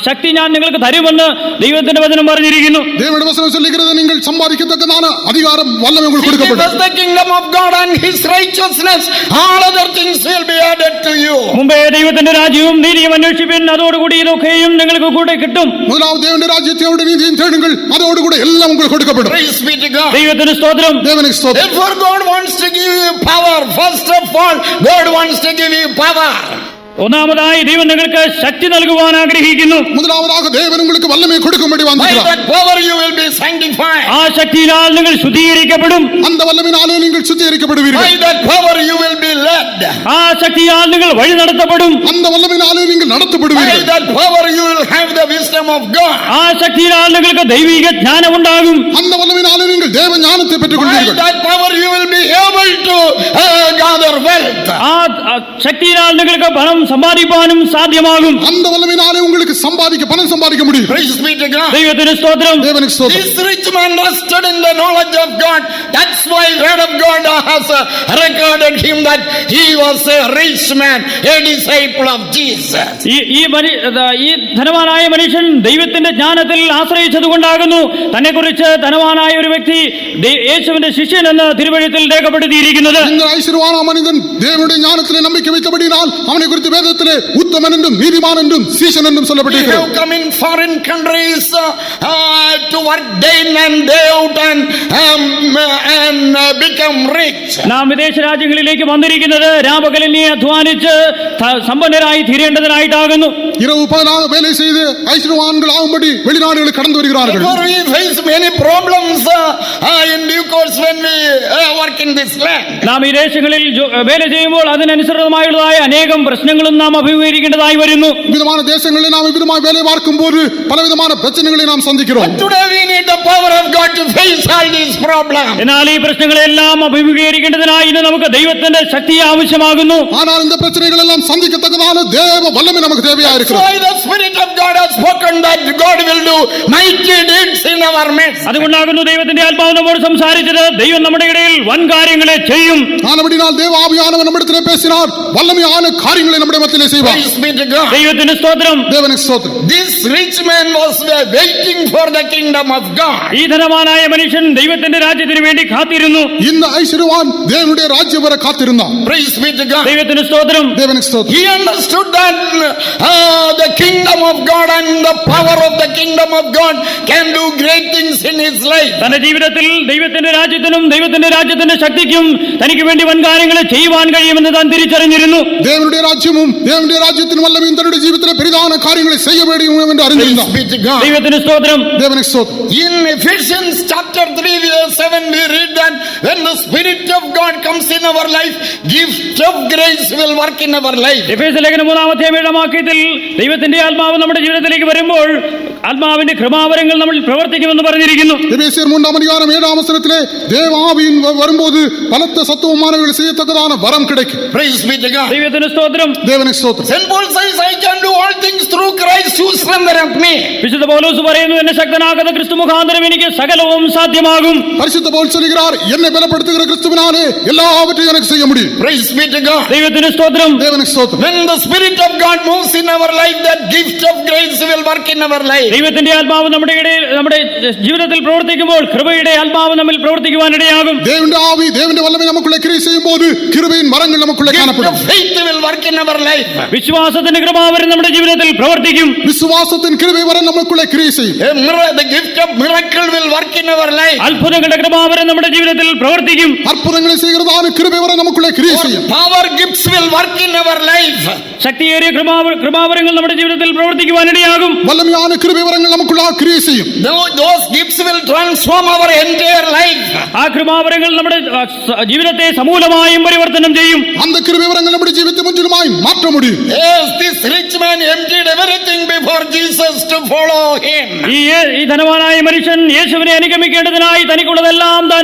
ശക്തി ഞാൻ നിങ്ങൾക്ക് തരുമെന്ന് ദൈവത്തിന്റെ വചനം പറഞ്ഞിരിക്കുന്നു. தேவனுடைய வசனம் சொல்லுகிறது நீங்கள் சம்பாதிக்கத்தக்கதான அதிகாரம் வல்லமை உங்களுக்கு கொடுக்கப்படும். Give us the kingdom of God and his righteousness, all other things will be added to you. മുമ്പേ ദൈവത്തിന്റെ രാജ്യവും നീതിയും അന്വേഷിപ്പിൻ, അതോടുകൂടി ഇതൊക്കെയും നിങ്ങൾക്ക് കൂടെ കിട്ടും. முதலாவது தேவனுடைய ராஜ்யத்தையும் நீதியையும் தேடுங்கள், அதோடு கூட எல்லாம் உங்களுக்கு கொடுக்கப்படும். Praise be to God. ദൈവത്തിന് സ്തോത്രം. தேவனுக்கு ஸ்தோத்திரம். Therefore God wants to give you power. First of all, God wants to give you power. ഒന്നാമതായി ദൈവം നിങ്ങൾക്ക് ശക്തി നൽകുവാൻ ആഗ്രഹിക്കുന്നു. முதலாவதாக தேவன் உங்களுக்கு வல்லமை கொடுக்கும்படி By வந்திருக்கிறார். that power you will be sanctified. ആ ശക്തിയാൽ നിങ്ങൾ ശുദ്ധീകരിക്കപ്പെടും. அந்த வல்லமையினாலே நீங்கள் சுத்திகரிக்கப்படுவீர்கள். By that power you will be led. ആ ശക്തിയാൽ നിങ്ങൾ വഴി നടത്തപ്പെടും. அந்த வல்லமையினாலே நீங்கள் By நடத்தப்படுவீர்கள். that power you will have the wisdom of God. ആ ശക്തിയാൽ നിങ്ങൾക്ക് ദൈവിക ജ്ഞാനമുണ്ടാകും. அந்த வல்லமையினாலே நீங்கள் தேவ ஞானத்தை பெற்றுக் By கொள்வீர்கள். that power you will be able to gather wealth. ആ ശക്തിയാൽ നിങ്ങൾക്ക് പണം സമ്പാദിക്കാനും സാധ്യമാകും. அந்த வல்லமையினாலே உங்களுக்கு பணம் சம்பாதிக்க முடியும். Praise be to God. ദൈവത്തിന് സ്തോത്രം. தேவனுக்கு ஸ்தோத்திரம். This rich man rested in the knowledge of God. That's why word of God has recorded him that he was a rich man, a disciple of Jesus. ഈ ധനവാനായ മനുഷ്യൻ ദൈവത്തിന്റെ ജ്ഞാനത്തിൽ ആശ്രയിച്ചത് കൊണ്ടാകുന്നു തന്നെക്കുറിച്ച് ധനവാനായ ഒരു വ്യക്തി യേശുവിന്റെ ശിഷ്യൻ എന്ന് തിരുവഴുത്തിൽ രേഖപ്പെടുത്തിയിരിക്കുന്നത്. இந்த ஐஸ்வரியவான மனிதன் தேவனுடைய ஞானத்திலே நம்பிக்கை வைத்தபடியால் அவனை குறித்து வேதத்திலே உத்தமன் என்றும் நீதிமான் என்றும் சீசன் என்றும் We சொல்லப்பட்டிருக்கிறது. have come in foreign countries to work day in and day out and become rich. നാം വിദേശ രാജ്യങ്ങളിലേക്ക് വന്നിരിക്കുന്നത് രാപകലിനെ അധ്വാനിച്ച് സമ്പന്നരായി തീരേണ്ടതിനായിട്ടാകുന്നു. இரவு 14 வேலை செய்து ஐஸ்வரியவான்கள் ஆகும்படி வெளிநாடுகளுக்கு கடந்து வருகிறார்கள். Therefore we face many problems in due course when we work in this land. നാം ഈ ദേശങ്ങളിൽ വേല ചെയ്യുമ്പോൾ അതിനനുസൃതമായുള്ളതായ അനേകം പ്രശ്നങ്ങളും നാം അഭിമുഖീകരിക്കേണ്ടതായി വരുന്നു. விதமான தேசங்களில் நாம் விதமாய் வேலை பார்க்கும் போது பலவிதமான பிரச்சனைகளை நாம் சந்திக்கிறோம். But today we need the power of God to face all these problems. എന്നാൽ ഈ പ്രശ്നങ്ങളെല്ലാം അഭിമുഖീകരിക്കേണ്ടതിനായി ഇന്ന് നമുക്ക് ദൈവത്തിന്റെ ശക്തി ആവശ്യമാകുന്നു. ஆனால் இந்த பிரச்சனைகள் எல்லாம் சந்திக்கத்தக்கதான தேவ வல்லமை நமக்கு தேவையா That's இருக்கிறது. why the Spirit of God has spoken that God will do mighty deeds in our midst. അതുകൊണ്ടാകുന്നു ദൈവത്തിന്റെ ആത്മാവ് നമ്മോട് സംസാരിച്ചത് ദൈവം നമ്മുടെ ഇടയിൽ വൻ കാര്യങ്ങളെ ചെയ്യും. ஆனபடியால் தேவ ஆவியானவர் நம்மிடத்திலே பேசினார், வல்லமையான காரியங்களை நம்முடைய மத்தியிலே செய்வார். Praise be to God. ദൈവത്തിന് സ്തോത്രം. தேவனுக்கு ஸ்தோத்திரம். This rich man was waiting for the kingdom of God. ഈ ധനവാനായ മനുഷ്യൻ ദൈവത്തിന്റെ രാജ്യത്തിന് വേണ്ടി കാത്തിരുന്നു. இந்த ஐஸ்வரியவான் தேவனுடைய ராஜ்யம் வர காத்திருந்தான். Praise be to God. ദൈവത്തിന് സ്തോത്രം. தேவனுக்கு ஸ்தோத்திரம். He understood that the kingdom of God and the power of the kingdom of God can do great things in his life. തന്റെ ജീവിതത്തിൽ ദൈവത്തിന്റെ രാജ്യത്തിനും ദൈവത്തിന്റെ രാജ്യത്തിന്റെ ശക്തിക്കും തനിക്ക് വേണ്ടി വൻ കാര്യങ്ങളെ ചെയ്യുവാൻ കഴിയുമെന്ന് താൻ തിരിച്ചറിഞ്ഞിരുന്നു. தேவனுடைய ராஜ்யமும் தேவனுடைய ராஜ்யத்தின் வல்லமையும் தன்னுடைய ஜீவிதத்திலே பெரிதான காரியங்களை செய்ய வேண்டும் என்று அறிந்திருந்தான். Praise be to God. ദൈവത്തിന് സ്തോത്രം. தேவனுக்கு ஸ்தோத்திரம். In Ephesians chapter 3 verse 7 we read that when the Spirit of God comes in our life, gift of grace will work in our life. എഫേസ്യ ലേഖനം 3-ാം വാക്യത്തിൽ ദൈവത്തിന്റെ ആത്മാവ് നമ്മുടെ ജീവിതത്തിലേക്ക് വരുമ്പോൾ ആത്മാവിന്റെ കൃപാവരങ്ങൾ നമ്മൾ പ്രവർത്തിക്കുമെന്ന് പറഞ്ഞിരിക്കുന്നു. எபேசியர் 3-ாம் அதிகாரம் 7-ாம் வசனத்திலே தேவ ஆவியின் வரும்போது பலத்த சத்துவமானவர்களை செய்யத்தக்கதான வரம் கிடைக்கும். Praise be to God. ദൈവത്തിന് സ്തോത്രം. தேவனுக்கு ஸ்தோத்திரம். St. Paul says, I can do all things through Christ who strengtheneth me. വിശുദ്ധ പൗലോസ് പറയുന്നു, എന്നെ ശക്തനാക്കുന്ന ക്രിസ്തു മുഖാന്തരം എനിക്ക് സകലവും സാധ്യമാകും. பரிசுத்த பவுல் சொல்கிறார், என்னை பலப்படுத்துகிற கிறிஸ்துவினாலே எல்லாவற்றையும் எனக்கு செய்ய முடியும். Praise be to God. ദൈവത്തിന് സ്തോത്രം. தேவனுக்கு ஸ்தோத்திரம். When the Spirit of God moves in our life, that gift of grace will work in our life. ദൈവത്തിന്റെ ആത്മാവ് നമ്മുടെ ജീവിതത്തിൽ പ്രവർത്തിക്കുമ്പോൾ കൃപയുടെ ആത്മാവ് നമ്മിൽ പ്രവർത്തിക്കുവാനിടയാകും. தேவனுடைய ஆவி தேவனுடைய வல்லமை நமக்குள்ளே கிரியை செய்யும் போது கிருபையின் வரங்கள் நமக்குள்ளே Gift காணப்படும். of faith will work in our life. വിശ്വാസത്തിന്റെ കൃപാവരം നമ്മുടെ ജീവിതത്തിൽ പ്രവർത്തിക്കും. விசுவாசத்தின் கிருபை வரம் நமக்குள்ளே கிரியை செய்யும். The gift of miracle will work in our life. അത്ഭുതങ്ങളുടെ കൃപാവരം നമ്മുടെ ജീവിതത്തിൽ പ്രവർത്തിക്കും. அற்புதங்களை செய்கிறதான கிருபை வரம் நமக்குள்ளே கிரியை செய்யும். Power gifts will work in our life. ശക്തിയേറിയ കൃപാവരങ്ങൾ നമ്മുടെ ജീവിതത്തിൽ പ്രവർത്തിക്കുവാനിടയാകും. வல்லமையான கிருபை வரங்கள் நமக்குள்ளே கிரியை செய்யும். Those gifts will transform our entire life. ആ കൃപാവരങ്ങൾ നമ്മുടെ ജീവിതത്തെ സമൂലമായും പരിവർത്തനം ചെയ്യും. அந்த கிருபை வரங்கள் നമ്മുടെ ജീവിതത്തെ മുഴുവനുമായി മാറ്റ முடியும். Yes, this rich man emptied everything before Jesus to follow him. ഈ ധനവാനായ മനുഷ്യൻ യേശുവിനെ അനുഗമിക്കേണ്ടതിനായി തനിക്കുള്ളതെല്ലാം താൻ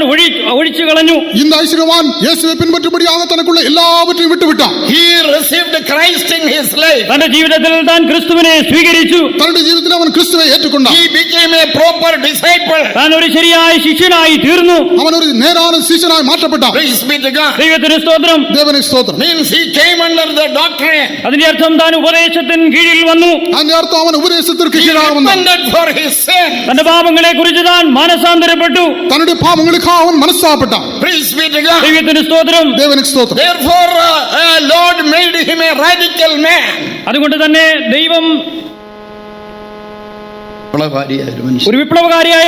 ഒഴിച്ചു കളഞ്ഞു. இந்த ஐஸ்வர்யவான் இயேசுவை பின்பற்றும்படியாக தனக்குள்ள எல்லாவற்றையும் விட்டுவிட்டான். He received Christ in his life. തന്റെ ജീവിതത്തിൽ താൻ ക്രിസ്തുവിനെ സ്വീകരിച്ചു. தன்னுடைய ജീവിതത്തിൽ അവൻ ക്രിസ്തുவை ஏற்றுக்கொண்டான். He became a proper disciple. താൻ ഒരു ശരിയായ ശിഷ്യനായി തീർന്നു. അവൻ ഒരു നേരാன ശിഷ്യനായി മാറ്റപ്പെട്ടാൻ. Praise be to God. ദൈവത്തിന് സ്തോത്രം. தேவனுக்கு ஸ்தோத்திரம். Means he came under the doctrine. അതിന്റെ അർത്ഥം താൻ ഉപദേശത്തിന് കീഴിൽ വന്നു. അതിന്റെ അർത്ഥം അവൻ ഉപദേശത്തിற்கு He കീഴായി വന്നു. repented for his sin. തന്റെ പാപങ്ങളെ കുറിച്ച് താൻ മാനസാന്തരപ്പെട്ടു. തன்னுடைய പാപങ്ങൾക്കാக അവൻ മനസ്സാപ്പെട്ട. Praise be to God. ദൈവത്തിന് സ്തോത്രം. தேவனுக்கு ஸ்தோத்திரம். Therefore, Lord made him a radical man. അതുകൊണ്ട് തന്നെ ദൈവം ഒരു വിപ്ലവകാരിയായ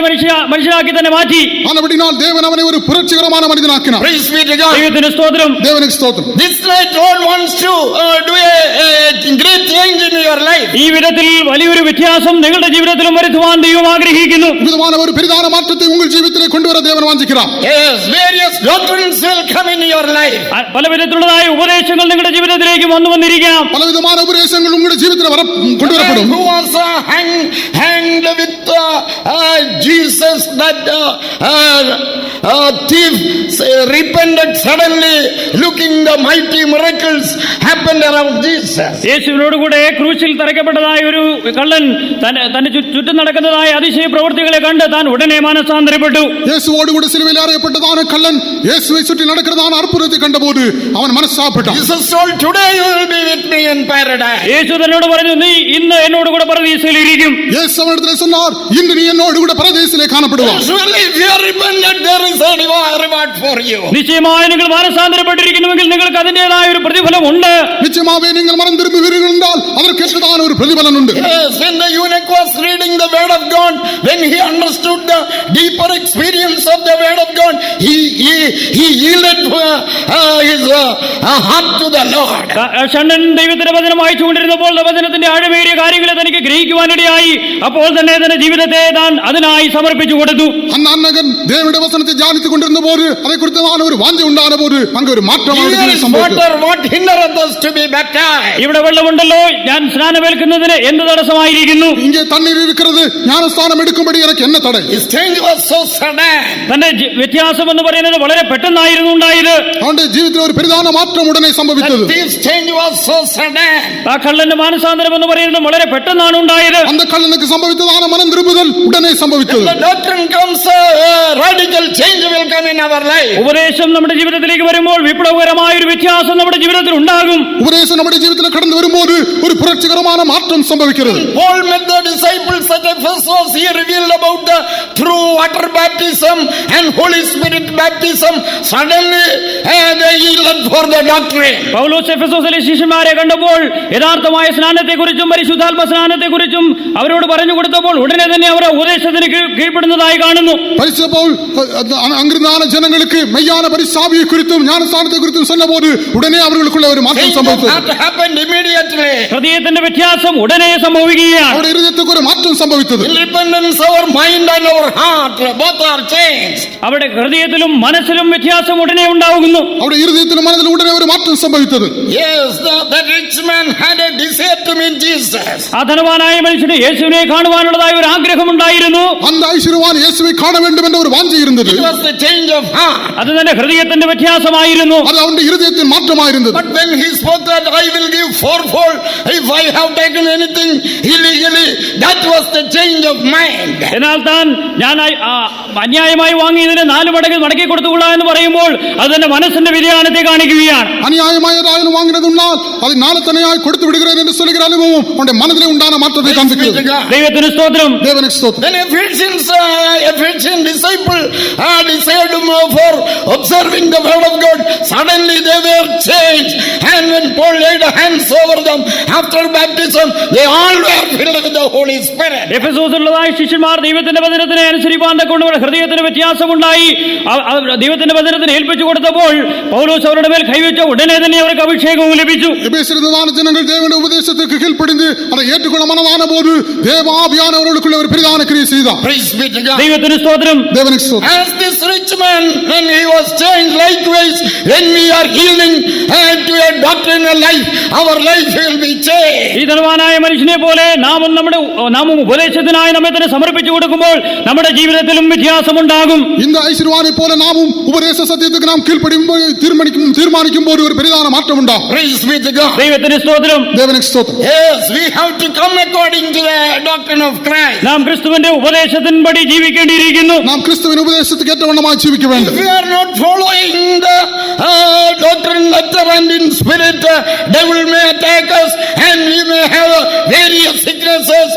മനുഷ്യനാക്കി തന്നെ മാറ്റി. ആനപടിനാൽ ദേവൻ അവനെ ഒരു പുരട്സികരமான മനുഷ്യനാക്കിனார். Praise be to God. ദൈവത്തിന് സ്തോത്രം. தேவனுக்கு ஸ்தோத்திரம். This night God wants to do a great change in your life. ഈ വിധത്തിൽ വലിയൊരു വ്യത്യാസം നിങ്ങളുടെ ജീവിതത്തിലും വരുത്തുവാൻ ദൈവം ആഗ്രഹിക്കുന്നു. വിധமான ഒരു பெரிதான மாற்றத்தை உங்கள் ജീവിതത്തിலே கொண்டுവர தேவன் வாஞ்சிக்கிறார். Yes, various doctrines will come in your life. പല വിധത്തിലുള്ളതായ ഉപദേശങ്ങൾ നിങ്ങളുടെ ജീവിതത്തിലേക്ക് വന്നിരിക്കാം. പലവിധமான ഉപദേശങ്ങൾ നിങ്ങളുടെ ജീവിതത്തിൽ കൊണ്ടുവരപ്പെടും. Who was hanged with Jesus, that thief repented suddenly, looking the mighty miracles happened around Jesus. യേശുവിനോട് കൂടെ ക്രൂശിൽ തറയ്ക്കപ്പെട്ടതായ ഒരു കള്ളൻ തന്റെ ചുറ്റും നടക്കുന്നതായ അതിശയ പ്രവൃത്തികളെ കണ്ട് താൻ ഉടനെ മാനസാന്തരപ്പെട്ടു. യേശുവോട് കൂടെ സിലുവയിൽ അറിയപ്പെട്ടதான കള്ളൻ യേശുவை சுற்றி நடக்கிறதான அற்புதத்தை கண்டபோது அவன் മനസ്സാപ്പെട്ടു. Jesus told, today you will be with me in paradise. യേശു തന്നോട് പറഞ്ഞു, നീ ഇന്ന് എന്നോട് കൂടെ പരദീസയിൽ ഇരിക്കും. യേശു അവനിடத்தில் சொன்னார், இன்று நீ என்னோடு கூட பரதேசிலே காணப்படுவாய். Surely if you are repentant, there is a reward for you. നിശ്ചയമായി നിങ്ങൾ മാനസാന്തരപ്പെട്ടിരിക്കുന്നുവെങ്കിൽ നിങ്ങൾക്ക് അതിന്റേതായ ഒരു പ്രതിഫലം ഉണ്ട്. நிச்சயமாவே நீங்கள் மனம் திரும்புவீர்கள் என்றால் அதற்கேற்றதான ஒரு பிரதிபலன் உண்டு. Yes, when the eunuch was reading the word of God, when he understood the deeper experience of the word of God, he yielded his heart to the Lord. ഷണ്ണൻ ദൈവത്തിന്റെ വചനം വായിച്ചുകൊണ്ടിരുന്നപ്പോൾ വചനത്തിന്റെ ആഴമേറിയ കാര്യങ്ങളെ തനിക്ക് ഗ്രഹിക്കുവാനിടയായി. അപ്പോൾ തന്നെ തന്റെ ജീവിതത്തെ താൻ അതിനായി സമർപ്പിച്ചു കൊടുത്തു. அந்த அன்னகன் தேவனுடைய வசனத்தை தியானித்துக் கொண்டிருந்த போது அதை குறித்ததான ஒரு வாஞ்சை உண்டான போது அங்கே ஒரு மாற்றம் Water, what hindereth us to be baptized? ഇവിടെ വെള്ളമുണ്ടല്ലോ, ഞാൻ സ്നാനമേൽക്കുന്നതിന് എന്ത് തടസ്സമായിരിക്കുന്നു? இங்கே தண்ணீர் இருக்கிறது, ஞானஸ்தானம் எடுக்கும்படி எனக்கு என்ன தடை? His change was so sudden. തന്റെ വ്യത്യാസം എന്ന് പറയുന്നത് വളരെ പെട്ടെന്നായിരുന്നു ഉണ്ടായത്. അവന്റെ ജീവിതത്തിൽ ഒരു പെരിതാന മാറ്റം ഉടനെ സംഭവിച്ചത്. This change was so sudden. ആ കള്ളന്റെ മാനസാന്തരം എന്ന് പറയുന്നത് വളരെ പെട്ടെന്നാണ് ഉണ്ടായത്. அந்த கள்ளனுக்கு സംഭവിച്ചதான மனம் திரும்புதல் உடனே സംഭവിച്ചது. The doctrine comes, radical change will come in our life. ഉപദേശം നമ്മുടെ ജീവിതത്തിലേക്ക് വരുമ്പോൾ വിപ്ലവകരമായ ഒരു വ്യത്യാസം നമ്മുടെ ജീവിതത്തിൽ ഉണ്ടാകും. ഉപദേശം നമ്മുടെ ജീവിതത്തിൽ കടന്നു വരുമ്പോൾ ഒരു പുരട്സികരமான മാറ്റം സംഭവിക്കുന്നത്. Paul met the disciples at Ephesus. He revealed about the true water baptism and Holy Spirit baptism. Suddenly they yielded for the doctrine. പൗലോസ് എഫെസോസിലെ ശിഷ്യന്മാരെ കണ്ടപ്പോൾ യഥാർത്ഥമായ സ്നാനത്തെക്കുറിച്ചും പരിശുദ്ധാത്മ സ്നാനത്തെക്കുറിച്ചും അവരോട് പറഞ്ഞു കൊടുത്തപ്പോൾ ഉടനെ തന്നെ അവർ ഉപദേശത്തിന് കീഴ്പ്പെടുന്നതായി കാണുന്നു. പരിശുദ്ധ പൗൽ അങ്ങിരുന്ന ജനങ്ങൾക്ക് മെയ്யான പരിശുദ്ധാവിയെ കുറിച്ചും ജ്ഞാനസ്നാനത്തെ കുറിച്ചും சொன்னபோது உடனே அவர்களுக்குள்ள ஒரு மாற்றம் സംഭവിച്ചു. That happened immediately. ഹൃദയത്തിന്റെ വ്യത്യാസം ഉടനെ സംഭവിക്കുകയാണ്. അവരുടെ ഹൃദയത്തിൽ ഒരു മാറ്റം സംഭവിച്ചത്. In repentance, our mind and our heart both are changed. അവരുടെ ഹൃദയത്തിലും മനസ്സിലും വ്യത്യാസം ഉടനെ ഉണ്ടാകുന്നു. അവരുടെ ഹൃദയത്തിലും മനസ്സിലും ഉടനെ ഒരു മാറ്റം സംഭവിച്ചത്. Yes, that rich man had a desire to meet Jesus. ആ ധനവാനായ മനുഷ്യന് യേശുവിനെ കാണുവാനുള്ളതായ ഒരു ആഗ്രഹം ഉണ്ടായിരുന്നു. அந்த ஐஸ்வர்யவான் இயேசுவை காண வேண்டும் என்ற ஒரு வாஞ்சை இருந்தது. It was the change of heart. അത് തന്നെ ഹൃദയത്തിന്റെ വ്യത്യാസമായിരുന്നു. அது அவனுடைய ഹൃദയത്തിൽ മാറ്റമായിരുന്നത്. But when he spoke that I will give fourfold if I have taken anything illegally, that was the change of mind. എന്നാൽ താൻ ഞാൻ അന്യായമായി വാങ്ങിയതിന് 4 മടങ്ങ് മടക്കി കൊടുത്തുകൊള്ളാം എന്ന് പറയുമ്പോൾ അത് തന്നെ മനസ്സിന്റെ വ്യതിയാനത്തെ കാണിക്കുകയാണ്. அநியாயமாயதாயிரம் வாங்கினதுனால் அதை நாளத்தனையாய் கொடுத்து விடுகிறேன் என்று சொல்லுகிற அனுபவம் அவனுடைய மனதிலே உண்டான மாற்றத்தை காண்பிக்கிறது. ദൈവത്തിന് സ്തോത്രം. தேவனுக்கு ஸ்தோத்திரம். Then Ephesian disciple desired for observing the word of God. Suddenly they were changed, and when Paul laid hands over them after baptism, baptism, they all were filled with the Holy Spirit. എഫെസോസിലുള്ളതായ ശിഷ്യന്മാർ ദൈവത്തിന്റെ വചനത്തിനെ അനുസരിപ്പാൻ തക്കവണ്ണം ഹൃദയത്തിന് വ്യത്യാസമുണ്ടായി. ദൈവത്തിന്റെ വചനത്തിന് ഏൽപ്പിച്ചു കൊടുത്തപ്പോൾ പൗലോസ് അവരുടെ മേൽ കൈവച്ച ഉടനെ തന്നെ അവർക്ക് അഭിഷേകവും ലഭിച്ചു. எபேசியர்களான ஜனங்கள் தேவனுடைய உபதேசத்துக்கு கீழ்ப்படிந்து அதை ஏற்றுக்கொள்ள மனதான போது தேவாவியானவர்களுக்குள்ள ஒரு பிரதான கிரியை செய்தார். Praise be to God. ദൈവത്തിന് സ്തോത്രം. தேவனுக்கு ஸ்தோத்திரம். As this rich man, when he was changed, likewise, when we are yielding to a doctrinal life, our life will be changed. ഈ ധനവാനായ മനുഷ്യനെ പോലെ നാമും ഉപദേശത്തിനായി നമ്മെ തന്നെ സമർപ്പിച്ചു കൊടുക്കുമ്പോൾ നമ്മുടെ ജീവിതത്തിലും വ്യത്യാസമുണ്ടാകും. இந்த ஐஸ்வர்யவானை போல நாமும் உபதேச சத்தியத்துக்கு நாம் கீழ்ப்படியும்போது தீர்மானிக்கும் போது ஒரு பெரிதான மாற்றம் உண்டாகும். Praise be to God. ദൈവത്തിന് സ്തോത്രം. தேவனுக்கு ஸ்தோத்திரம். Yes, we have to come according to the doctrine of Christ. നാം ക്രിസ്തുവിന്റെ ഉപദേശത്തിൻപടി ജീവിക്കേണ്ടിയിരിക്കുന്നു. நாம் கிறிஸ்துவின் உபதேசத்துக்கு ஏற்றவண்ணமாய் ஜீவிக்க வேண்டும். If we are not following the doctrine letter and in spirit, devil may attack us and we may have various sicknesses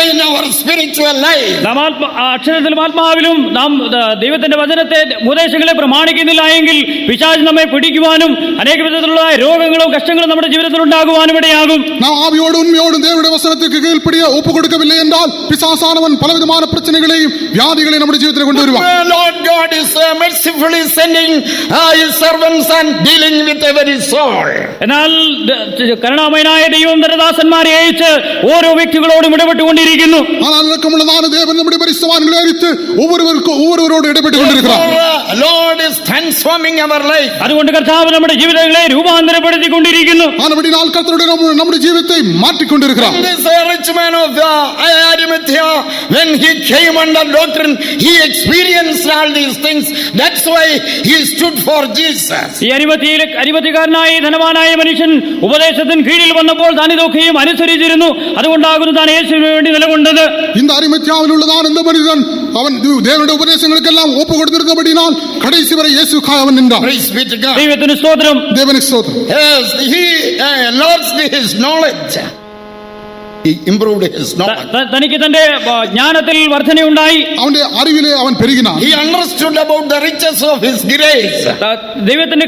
in our spiritual life. നാം അക്ഷരത്തിലും ആത്മാവിലും നാം ദൈവത്തിന്റെ വചനത്തെ ഉപദേശങ്ങളെ പ്രമാണിക്കുന്നില്ല എങ്കിൽ പിശാച് നമ്മെ പിടിക്കുവാനും അനേക വിധത്തിലുള്ള രോഗങ്ങളും കഷ്ടങ്ങളും നമ്മുടെ ജീവിതത്തിൽ ഉണ്ടാകുവാനും ഇടയാകും. நாம் ஆவியோடு உண்மையோடு தேவனுடைய வசனத்துக்கு கீழ்ப்படிய ஒப்பு கொடுக்கவில்லை என்றால் பிசாசானவன் பலவிதமான பிரச்சனைகளையும் வியாதிகளையும் நம்முடைய ജീവിതത്തിൽ കൊണ്ടുവരുവാൻ. Lord God is mercifully sending his servants and dealing with every soul. എന്നാൽ കരുണാമയനായ ദൈവം തന്റെ ദാസന്മാരെ അയച്ച് ഓരോ വ്യക്തികളോടും ഇടപെട്ടുകൊണ്ടിരിക്കുന്നു. ஆனால் இரக்கமுள்ளதான தேவன் நம்முடைய பரிசுத்தவான்களை அழைத்து ஒவ்வொருவரோடு இடைப்பட்டு கொண்டிருக்கிறார். Lord is transforming our life. അതുകൊണ്ട് കർത്താവ് നമ്മുടെ ജീവിതങ്ങളെ രൂപാന്തരപ്പെടുത്തിക്കൊണ്ടിരിക്കുന്നു. ஆனபடியால் கர்த்தருடைய நம்முடைய ஜீவிதத்தை மாற்றிக் கொண்டிருக்கிறார். This rich man of Arimathea, when he came under doctrine, he experienced all these things. That's why he stood for Jesus. ഈ അരിമത്തിക്കാരനായ ധനവാനായ മനുഷ്യൻ ഉപദേശത്തിന് കീഴിൽ വന്നപ്പോൾ താൻ ഇതൊക്കെയും അനുസരിച്ചിരുന്നു. അതുകൊണ്ടാകുന്നു താൻ യേശുവിന് വേണ്ടി നിലകൊണ്ടത്. இந்த அரிமத்தியாவில் உள்ளதான் இந்த மனிதன் அவன் தேவனுடைய உபதேசங்களுக்கெல்லாம் ஒப்பு கொடுத்திருந்தபடினால் கடைசி வரை இயேசுவுக்காக அவன் நின்றான். Praise be to God. ദൈവത്തിന് സ്തോത്രം. தேவனுக்கு ஸ்தோத்திரம். Yes, he enlarged his knowledge. He improved his knowledge. തനിക്ക് തന്റെ ജ്ഞാനത്തിൽ വർധനയുണ്ടായി. അവന്റെ അറിവിലെ അവൻ പെരുകിനാൻ. He understood about the riches of his grace. ദൈവത്തിന്റെ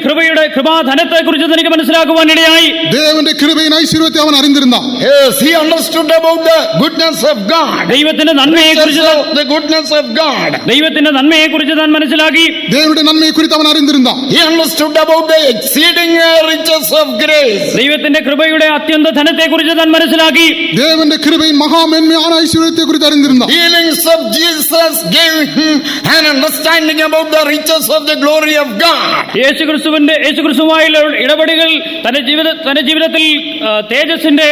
കൃപാധനത്തെ കുറിച്ച് തനിക്ക് മനസ്സിലാക്കുവാൻ ഇടയായി. தேவனுடைய கிருபையின் ஐஸ்வரியத்தை அவன் அறிந்திருந்தான். Yes, he understood about the goodness of God. ദൈവത്തിന്റെ നന്മയെ കുറിച്ച് The goodness of God. ദൈവത്തിന്റെ നന്മയെ കുറിച്ച് താൻ മനസ്സിലാക്കി. தேவனுடைய நன்மையை குறித்து அவன் அறிந்திருந்தான். He understood about the exceeding riches of grace. ദൈവത്തിന്റെ കൃപയുടെ അത്യന്ത ധനത്തെ കുറിച്ച് താൻ മനസ്സിലാക്കി. தேவனுடைய கிருபையின் மகா மேன்மையான ஐஸ்வரியத்தை குறித்து அறிந்திருந்தான். Healings of Jesus gave him an understanding about the riches of the glory of God. യേശുക്രിസ്തുവുമായുള്ള ഇടപെടലുകൾ തന്റെ ജീവിതത്തിൽ തേജസ്സിന്റെ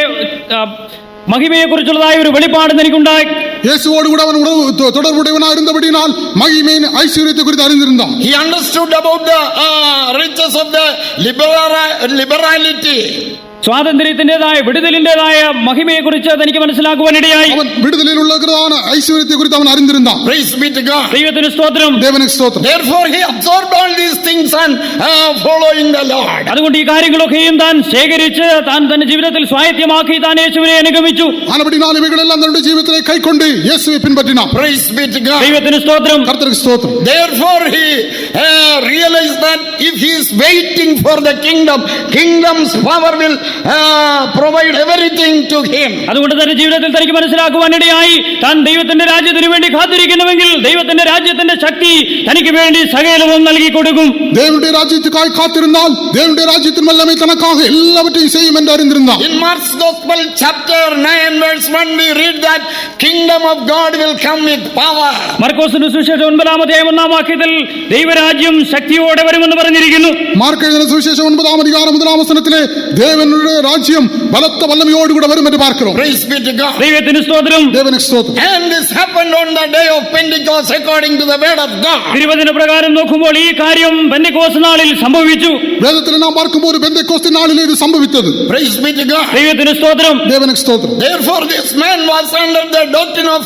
മഹിമയെ കുറിച്ചുള്ളതായ ഒരു വെളിപ്പാട് എനിക്കുണ്ടായി. இயேசுவோடு கூட அவன் தொடர்புடையவனாக இருந்தபடியால் மகிமையின் ஐஸ்வரியத்தை குறித்து அறிந்திருந்தான். He understood about the riches of the liberality. സ്വാതന്ത്ര്യത്തിന്റേതായ വിടുതലിന്റേതായ മഹിമയെ കുറിച്ച് തനിക്ക് മനസ്സിലാക്കുവാനിടയായി. അവൻ വിടുതലിൽ ഉള്ളതാണ് ഐശ്വര്യത്തെ കുറിച്ച് അവൻ അറിഞ്ഞിരുന്നാൻ. Praise be to God. ദൈവത്തിന് സ്തോത്രം. ദേവന് സ്തോത്രം. Therefore he absorbed all these things and following the Lord. അതുകൊണ്ട് ഈ കാര്യങ്ങളൊക്കെയും താൻ ശേഖരിച്ച് താൻ തന്റെ ജീവിതത്തിൽ സ്വായത്തമാക്കി താൻ യേശുവിനെ അനുഗമിച്ചു. ആനപടിനാൽ ഇവകളെല്ലാം തന്റെ ജീവിതത്തിലെ കൈക്കൊണ്ട് യേശുവെ പിൻപറ്റിനാൻ. Praise be to God. ദൈവത്തിന് സ്തോത്രം. കർത്തർക്ക് സ്തോത്രം. Therefore he realized that if he is waiting for the kingdom's power will provide everything to him. അതുകൊണ്ട് തന്റെ ജീവിതത്തിൽ തനിക്ക് മനസ്സിലാക്കുവാനിടയായി താൻ ദൈവത്തിന്റെ രാജ്യത്തിന് വേണ്ടി കാത്തിരിക്കുന്നുവെങ്കിൽ ദൈവത്തിന്റെ രാജ്യത്തിന്റെ ശക്തി തനിക്ക് വേണ്ടി സകലവും നൽകി കൊടുക്കും. தேவனுடைய ராஜ்யத்துக்காக காத்திருந்தால் தேவனுடைய ராஜ்யத்தின் வல்லமை தனக்காக எல்லாவற்றையும் செய்யும் என்று அறிந்திருந்தான். In Mark's Gospel chapter 9 verse 1 we read that kingdom of God will come with power. മർക്കോസിന്റെ സുവിശേഷം 9-ാം വാക്യത്തിൽ ദൈവരാജ്യം ശക്തിയോടെ വരുമെന്ന് പറഞ്ഞിരിക്കുന്നു. മാർക്ക് എഴുതിയ സുവിശേഷം 9-ാം അധികാരം 1-ാം വചനത്തിലെ ദേവനുടെ രാജ്യം ബലത്ത വല്ലമയോട് കൂടെ വരുമെന്ന് பார்க்கிறோம். Praise be to God. ദൈവത്തിന് സ്തോത്രം. ദേവനുക്ക് സ്തോത്രം. And this happened on the day of Pentecost according to the word of God. തിരുവചന പ്രകാരം നോക്കുമ്പോൾ ഈ കാര്യം പെന്തക്കോസ്ത് നാളിൽ സംഭവിച്ചു. വേദത്തിൽ നാം பார்க்கும்போது பெந்தேகோஸ்து நாளிலே இது സംഭവിച്ചது. Praise be to God. ദൈവത്തിന് സ്തോത്രം. ദേവനുക്ക് സ്തോത്രം. Therefore this man was under the doctrine of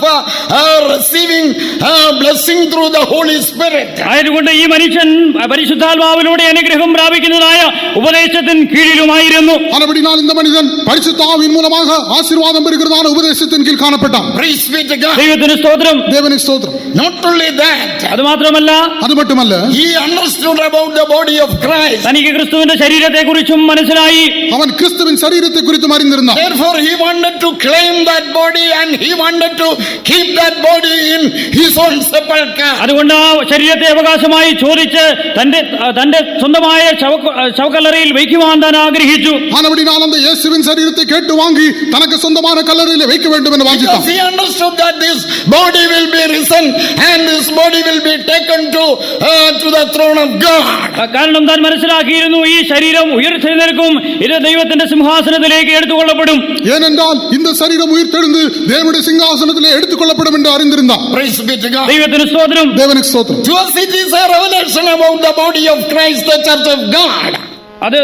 receiving blessing through the Holy Spirit. ആയതുകൊണ്ട് ഈ മനുഷ്യൻ പരിശുദ്ധാത്മാവിലൂടെ അനുഗ്രഹം പ്രാപിക്കുന്നതായ ഉപദേശത്തിന് കീഴിലുമായിരുന്നു. ആനപടിനാൽ இந்த மனிதன் பரிசுத்த ஆவியின் மூலமாக ஆசீர்வாதம் பெறுகிறதான உபதேசத்தின் கீழ் காணப்பட்டான். Praise be to God. ദൈവത്തിന് സ്തോത്രം. தேவனுக்கு ஸ்தோத்திரம். Not only that, അത് മാത്രമല്ല, அது மட்டுமல்ல, he understood about the body of Christ. തനിക്ക് ക്രിസ്തുവിന്റെ ശരീരത്തെ കുറിച്ചും മനസ്സിലായി. அவன் கிறிஸ்துவின் சரீரத்தை குறித்து அறிந்திருந்தான். Therefore, he wanted to claim that body and he wanted to keep that body in his own sepulchre. അതുകൊണ്ട് ആ ശരീരത്തെ അവകാശമായി ചോദിച്ച് തന്റെ സ്വന്തമായ ശവക്കല്ലറയിൽ വയ്ക്കുവാൻ താൻ ആഗ്രഹിച്ചു. ஆனபடியால் அந்த இயேசுவின் சரீரத்தை கேட்டு வாங்கி தனக்கு சொந்தமான கல்லறையிலே வைக்க வேண்டும் என்று வாஞ்சித்தான். Because he understood that this body will be risen and this body will be taken to the throne of God. കാരണം താൻ മനസ്സിലാക്കിയിരുന്നു ഈ ശരീരം ഉയർത്തെഴുന്നേൽക്കും, ഇത് ദൈവത്തിന്റെ സിംഹാസനത്തിലേക്ക് എടുത്തുകൊള്ളപ്പെടും. ஏனென்றால் இந்த சரீரம் உயிர்த்தெழுந்து தேவனுடைய சிங்காசனத்திலே எடுத்துக்கொள்ளப்படும் என்று அறிந்திருந்தான். Praise be to God. ദൈവത്തിന് സ്തോത്രം. தேவனுக்கு ஸ்தோத்திரம். To us it is a revelation about the body of Christ, the church of God. അത്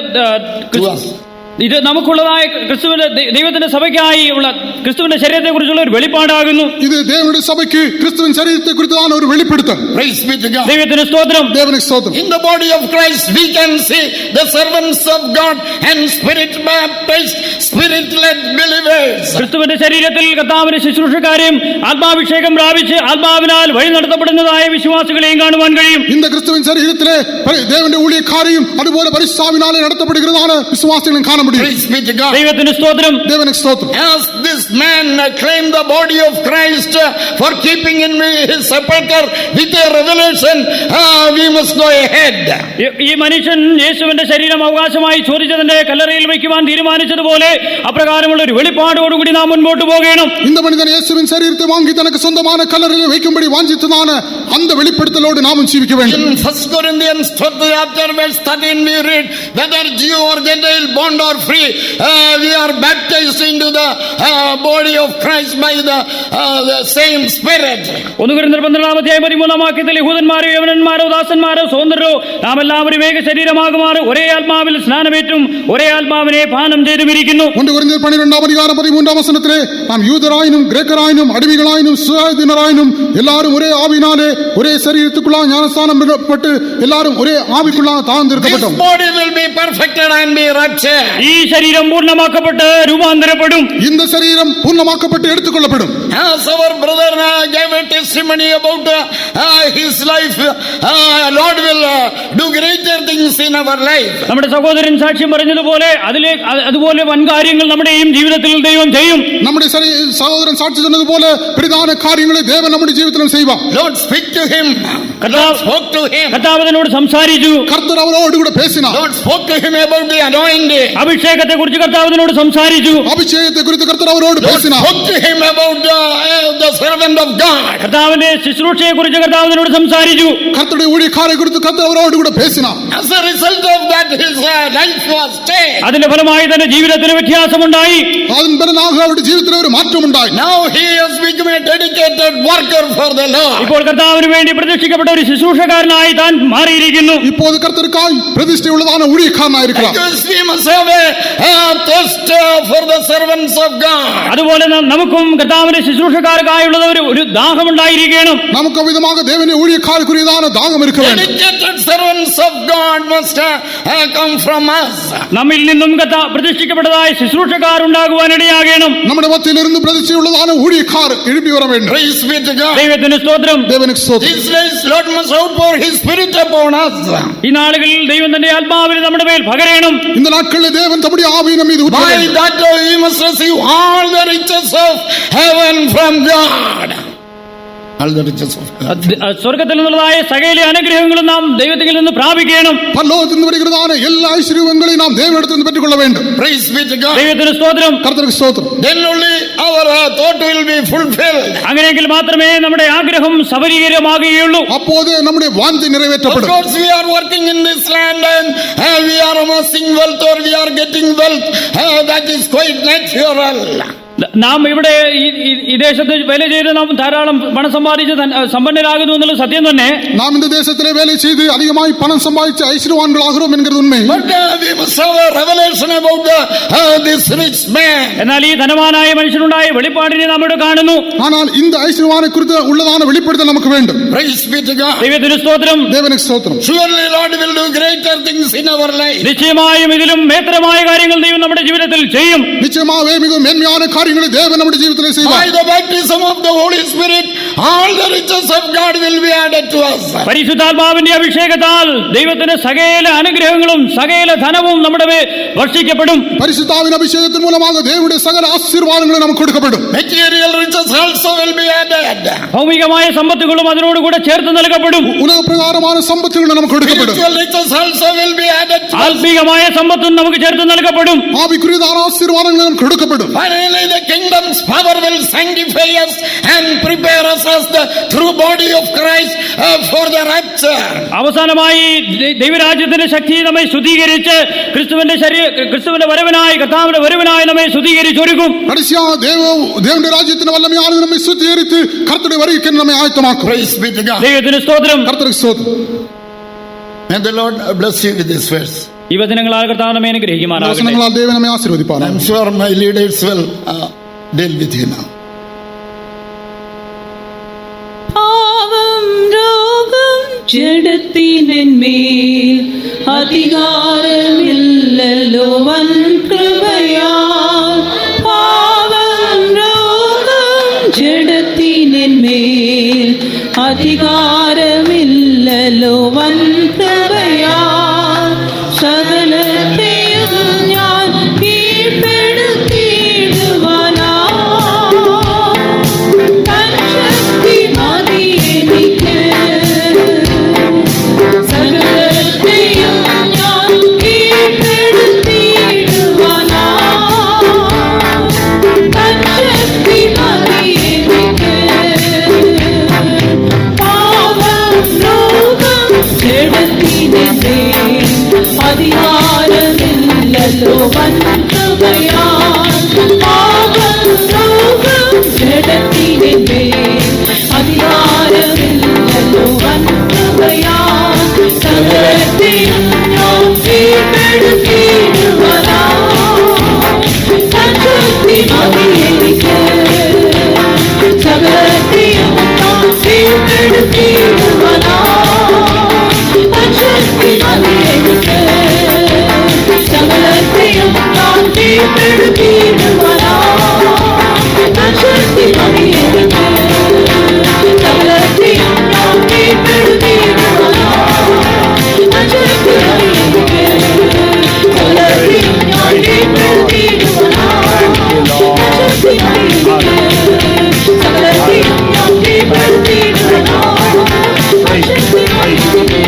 ഇത് നമുക്കുള്ളതായ ക്രിസ്തുവിന്റെ ദൈവത്തിന്റെ സഭയ്ക്കായി ഉള്ള ക്രിസ്തുവിന്റെ ശരീരത്തെ കുറിച്ചുള്ള ഒരു വെളിപ്പാടാകുന്നു. இது தேவனுடைய சபைக்கு கிறிஸ்துவின் சரீரத்தை குறித்தான ஒரு வெளிப்படுத்தல். Praise be to God. ദൈവത്തിന് സ്തോത്രം. தேவனுக்கு ஸ்தோத்திரம். In the body of Christ we can see the servants of God and spirit baptized, spirit led believers. ക്രിസ്തുവിന്റെ ശരീരത്തിൽ കർത്താവിന്റെ ശുശ്രൂഷക്കാരെയും ആത്മാഭിഷേകം പ്രാപിച്ച് ആത്മാവിനാൽ വഴി നടത്തപ്പെടുന്നതായ വിശ്വാസികളെയും കാണുവാൻ കഴിയും. இந்த கிறிஸ்துவின் சரீரத்திலே தேவனுடைய ஊழியக்காரையும் அதுபோல பரிசுத்தாவினாலே நடத்தப்படுகிறதான விசுவாசிகளையும் காண முடியும். Praise be to God. ദൈവത്തിന് സ്തോത്രം. தேவனுக்கு ஸ்தோத்திரம். As this man claimed the body of Christ for keeping in his sepulchre with a revelation, we must go ahead. ഈ മനുഷ്യൻ യേശുവിന്റെ ശരീരം അവകാശമായി ചോദിച്ചതിന്റെ കല്ലറയിൽ വയ്ക്കുവാൻ തീരുമാനിച്ചതുപോലെ അപ്രകാരമുള്ള ഒരു വെളിപ്പാടോടുകൂടി നാം മുൻപോട്ട് പോകണം. இந்த மனிதன் இயேசுவின் சரீரத்தை வாங்கி தனக்கு சொந்தமான கல்லறையில் வைக்கும்படி வாஞ்சித்ததான அந்த வெளிப்படுத்தலோடு நாமும் ஜீவிக்க வேண்டும். In 1 Corinthians 12 chapter verse 13 we read, whether Jew or Gentile, bond or free, we are baptized into the body of Christ by the same Spirit. 1 Corinthians 12 വാക്യത്തിൽ യഹൂദന്മാരോ യവനന്മാരോ ദാസന്മാരോ സ്വതന്ത്രരോ നാം എല്ലാവരും ഏക ശരീരമാകുമാറ് ഒരേ ആത്മാവിൽ സ്നാനമേറ്റും ഒരേ ആത്മാവിനെ പാനം ചെയ്തുമിരിക്കുന്നു. 1 കൊരിന്ത്യർ 12 വചനത്തിലെ നാം യൂതരായിനും ഗ്രേക്കരായിനും അടിമകളായിനും സുയാധീനരായിനും എല്ലാവരും ഒരേ ആവിനാലെ ഒരേ ശരീരത്തിലുള്ള ജ്ഞാനസ്നാനം പെട്ട് എല്ലാവരും ഒരേ ആവിക്കുള്ള താഴ്ന്നു തീർക്കപ്പെട്ടു. This body will be perfected and be raptured. ഈ ശരീരം പൂർണ്ണമാക്കപ്പെട്ട് രൂപാന്തരപ്പെടും. இந்த சரீரம் பூர்ணமாக்கப்பட்டு எடுத்துக்கொள்ளப்படும். As our brother gave a testimony about his life, Lord will do greater things in our life. നമ്മുടെ സഹോദരൻ സാക്ഷ്യം പറഞ്ഞതുപോലെ അതുപോലെ വൻ കാര്യങ്ങൾ നമ്മുടെയും ജീവിതത്തിൽ ദൈവം ചെയ്യും. நம்முடைய சகோதரன் சாட்சி சொன்னது போல பிரதான காரியங்களை தேவன் நம்முடைய ஜீவிதத்திலும் செய்வார். Lord speak to him. Lord spoke to him. കർത്താവ് അവനോട് സംസാരിച്ചു. கர்த்தர் அவரோடு கூட பேசினார். Lord spoke to him about the anointing. അഭിഷേകത്തെ കുറിച്ച് കർത്താവ് അവനോട് സംസാരിച്ചു. അഭിഷേകത്തെ കുറിച്ച് കർത്താവ് അവരോട് Lord பேசினார். spoke to him about the servant of God. കർത്താവിന്റെ ശുശ്രൂഷയെ കുറിച്ച് കർത്താവ് അവനോട് സംസാരിച്ചു. கர்த்தருடைய ஊழியக்காரை குறித்து கர்த்தர் அவரோடு கூட பேசினார். As a result of that, his life was changed. അതിന്റെ ഫലമായി തന്നെ ജീവിതത്തിന് വ്യത്യാസമുണ്ടായി. அதன் பிறகு அவருடைய ജീവിതത്തിൽ ഒരു മാറ്റം ഉണ്ടായി. Now he has become a dedicated worker for the Lord. ഇപ്പോൾ കർത്താവിന് വേണ്ടി പ്രതിഷ്ഠിക്കപ്പെട്ട ഒരു ശുശ്രൂഷക്കാരനായി താൻ മാറിയിരിക്കുന്നു. இப்போது கர்த்தருக்காய் பிரதிஷ்டையுள்ளதான ஊழியக்காரனாய் இருக்கிறார். Because we must have a thirst for the servants of God. അതുപോലെ നമുക്കും കർത്താവിന്റെ ശുശ്രൂഷക്കാർക്കായുള്ള ഒരു ദാഹമുണ്ടായിരിക്കണം. നമുക്ക് വിധமாக தேவனுடைய ஊழியக்காரருக்குரியதான தாகம் இருக்க வேண்டும். Dedicated servants of God must come from us. നമ്മിൽ നിന്നും പ്രതിഷ്ഠിക്കപ്പെട്ടതായ ശുശ്രൂഷക്കാർ ഉണ്ടാകുവാൻ ഇടയാകണം. നമ്മുടെ മധ്യയിലിരുന്ന് പ്രതിഷ്ഠയുള്ളതാன ஊழியக்காரர் எழுப்பி வர வேண்டும். Praise be to God. ദൈവത്തിന് സ്തോത്രം. தேவனுக்கு ஸ்தோத்திரம். These days Lord must outpour his spirit upon us. ഈ നാളുകളിൽ ദൈവം തന്റെ ആത്മാവിനെ നമ്മുടെ മേൽ പകരണം. இந்த நாட்களில் தேவன் தம்முடைய ஆவியை நம்மீது ஊற்ற By வேண்டும். that we must receive all the riches of heaven from God. All the riches of God. സ്വർഗത്തിൽ നിന്നുള്ളതായ സകല അനുഗ്രഹങ്ങളും നാം ദൈവത്തിൽ നിന്ന് പ്രാപിക്കണം. பரலோகத்தில் இருந்து வருகிறதான எல்லா ஐஸ்வரியங்களையும் நாம் தேவனிடத்திலிருந்து பெற்றுக்கொள்ள வேண்டும். Praise be to God. ദൈവത്തിന് സ്തോത്രം. கர்த்தருக்கு ஸ்தோத்திரம். Then only our thought will be fulfilled. അങ്ങനെയെങ്കിൽ മാത്രമേ നമ്മുടെ ആഗ്രഹം സഫലീകരമാകുകയുള്ളൂ. அப்போது நம்முடைய வாஞ்சை Of நிறைவேற்றப்படும். course we are working in this land and we are amassing wealth or we are getting wealth. That is quite natural. നാം ഇവിടെ ഈ ദേശത്ത് വേല ചെയ്ത് നാം ധാരാളം പണം സമ്പാദിച്ച് സമ്പന്നരാകുന്നു എന്നുള്ള സത്യം തന്നെ. നാം இந்த தேசத்திலே வேலை செய்து அதிகமாய் பணம் சம்பாதிச்சு ஐஸ்வர்யவான்களாகிறோம் என்கிறது உண்மை. But we must have a revelation about this rich man. എന്നാൽ ഈ ധനവാനായ മനുഷ്യനുണ്ടായ വെളിപ്പാടിനെ നാം ഇവിടെ കാണുന്നു. ஆனால் இந்த ஐஸ்வர்யவானை குறித்து உள்ளதான வெளிப்படுத்தல் நமக்கு வேண்டும். Praise be to God. ദൈവത്തിന് സ്തോത്രം. தேவனுக்கு ஸ்தோத்திரம். Surely Lord will do greater things in our life. നിശ്ചയമായും ഇതിലും മേത്രമായ കാര്യങ്ങൾ ദൈവം നമ്മുടെ ജീവിതത്തിൽ ചെയ്യും. நிச்சயமாகவே மிகவும் மேன்மையான காரியங்களை தேவன் நம்முடைய ஜீவிதத்திலே By செய்வார். the baptism of the Holy Spirit, all the riches of God will be added to us. പരിശുദ്ധാത്മാവിന്റെ അഭിഷേകത്താൽ ദൈവത്തിന്റെ സകല അനുഗ്രഹങ്ങളും സകല ധനവും നമ്മുടെ മേൽ വർഷിക്കപ്പെടും. பரிசுத்தாவின் அபிஷேகத்தின் மூலமாக தேவனுடைய சகல ஆசீர்வாதங்களும் நமக்கு கொடுக்கப்படும். Material riches also will be added. ഭൗമികമായ സമ്പത്തുകളും അതിനോട് കൂടെ ചേർത്ത് നൽകപ്പെടും. உலக பிரகாரமான சம்பத்துகளும் நமக்கு கொடுக்கப்படும். Spiritual riches also will be added to us. ആത്മീകമായ സമ്പത്തും നമുക്ക് ചേർത്ത് നൽകപ്പെടും. ஆவிக்குரியதான ஆசீர்வாதங்களும் நமக்கு கொடுக்கப்படும். Finally, the kingdom's power will sanctify us and prepare us as the true body of Christ for the rapture. അവസാനമായി ദൈവരാജ്യത്തിന്റെ ശക്തി നമ്മെ ശുദ്ധീകരിച്ച് ക്രിസ്തുവിന്റെ വരവിനായി കർത്താവിന്റെ വരവിനായി നമ്മെ ശുദ്ധീകരിച്ചൊരുക്കും. கடைசியாக தேவனுடைய ராஜ்யத்தின் வல்லமையானது நம்மை சுத்திகரித்து கர்த்தருடைய வருகைக்கு நம்மை ஆயத்தமாக்கும். Praise be to God. ദൈവത്തിന് സ്തോത്രം. கர்த்தருக்கு ஸ்தோத்திரம். May the Lord bless you with this verse. ഈ വചനങ്ങളാൽ കർത്താവ് നമ്മെ അനുഗ്രഹിക്കുമാറാകട്ടെ. வசனங்களால் தேவன் நம்மை ஆசீர்வதிப்பார். I'm sure my leaders will deal with you now. പാവം രോഗം ജഡത്തിന്മേൽ അധികാരമില്ലല്ലോ വൻ കൃപയാൽ. പാവം രോഗം ജഡത്തിന്മേൽ അധികാരമില്ലല്ലോ വൻ കൃപയാൽ. സകലത്തെയും ഞാൻ കീഴ്പ്പെടുത്തിയിടുവാനാ തൻ ശക്തി മതി എനിക്ക്. സകലത്തെയും ഞാൻ കീഴ്പ്പെടുത്തിയിടുവാനാ തൻ ശക്തി മതി എനിക്ക്. പാവം രോഗം ജഡത്തിന്മേൽ അധികാരമില്ലല്ലോ വൻ കൃപയാൽ. പാവം രോഗം ജഡത്തിന്മേൽ അധികാരമില്ലല്ലോ വൻ കൃപയാൽ. സകലത്തെയും ഞാൻ കീഴ്പ്പെടുത്തിയിടുവാനാ തൻ ശക്തി മതി എനിക്ക്. സകലത്തെയും ഞാൻ കീഴ്പ്പെടുത്തിയിടുവാനാ തൻ ശക്തി മതി എനിക്ക്. സകലത്തെയും ഞാൻ കീഴ്പ്പെടുത്തിയിടുവാനാ തൻ ശക്തി മതി എനിക്ക്. സകലത്തെയും ഞാൻ കീഴ്പ്പെടുത്തിയിടുവാനാ തൻ ശക്തി മതി എനിക്ക്. സകലത്തെയും ഞാൻ കീഴ്പ്പെടുത്തിയിടുവാനാ തൻ ശക്തി മതി എനിക്ക്. സകലത്തെയും ഞാൻ കീഴ്പ്പെടുത്തിയിടുവാനാ തൻ ശക്തി മതി എനിക്ക്.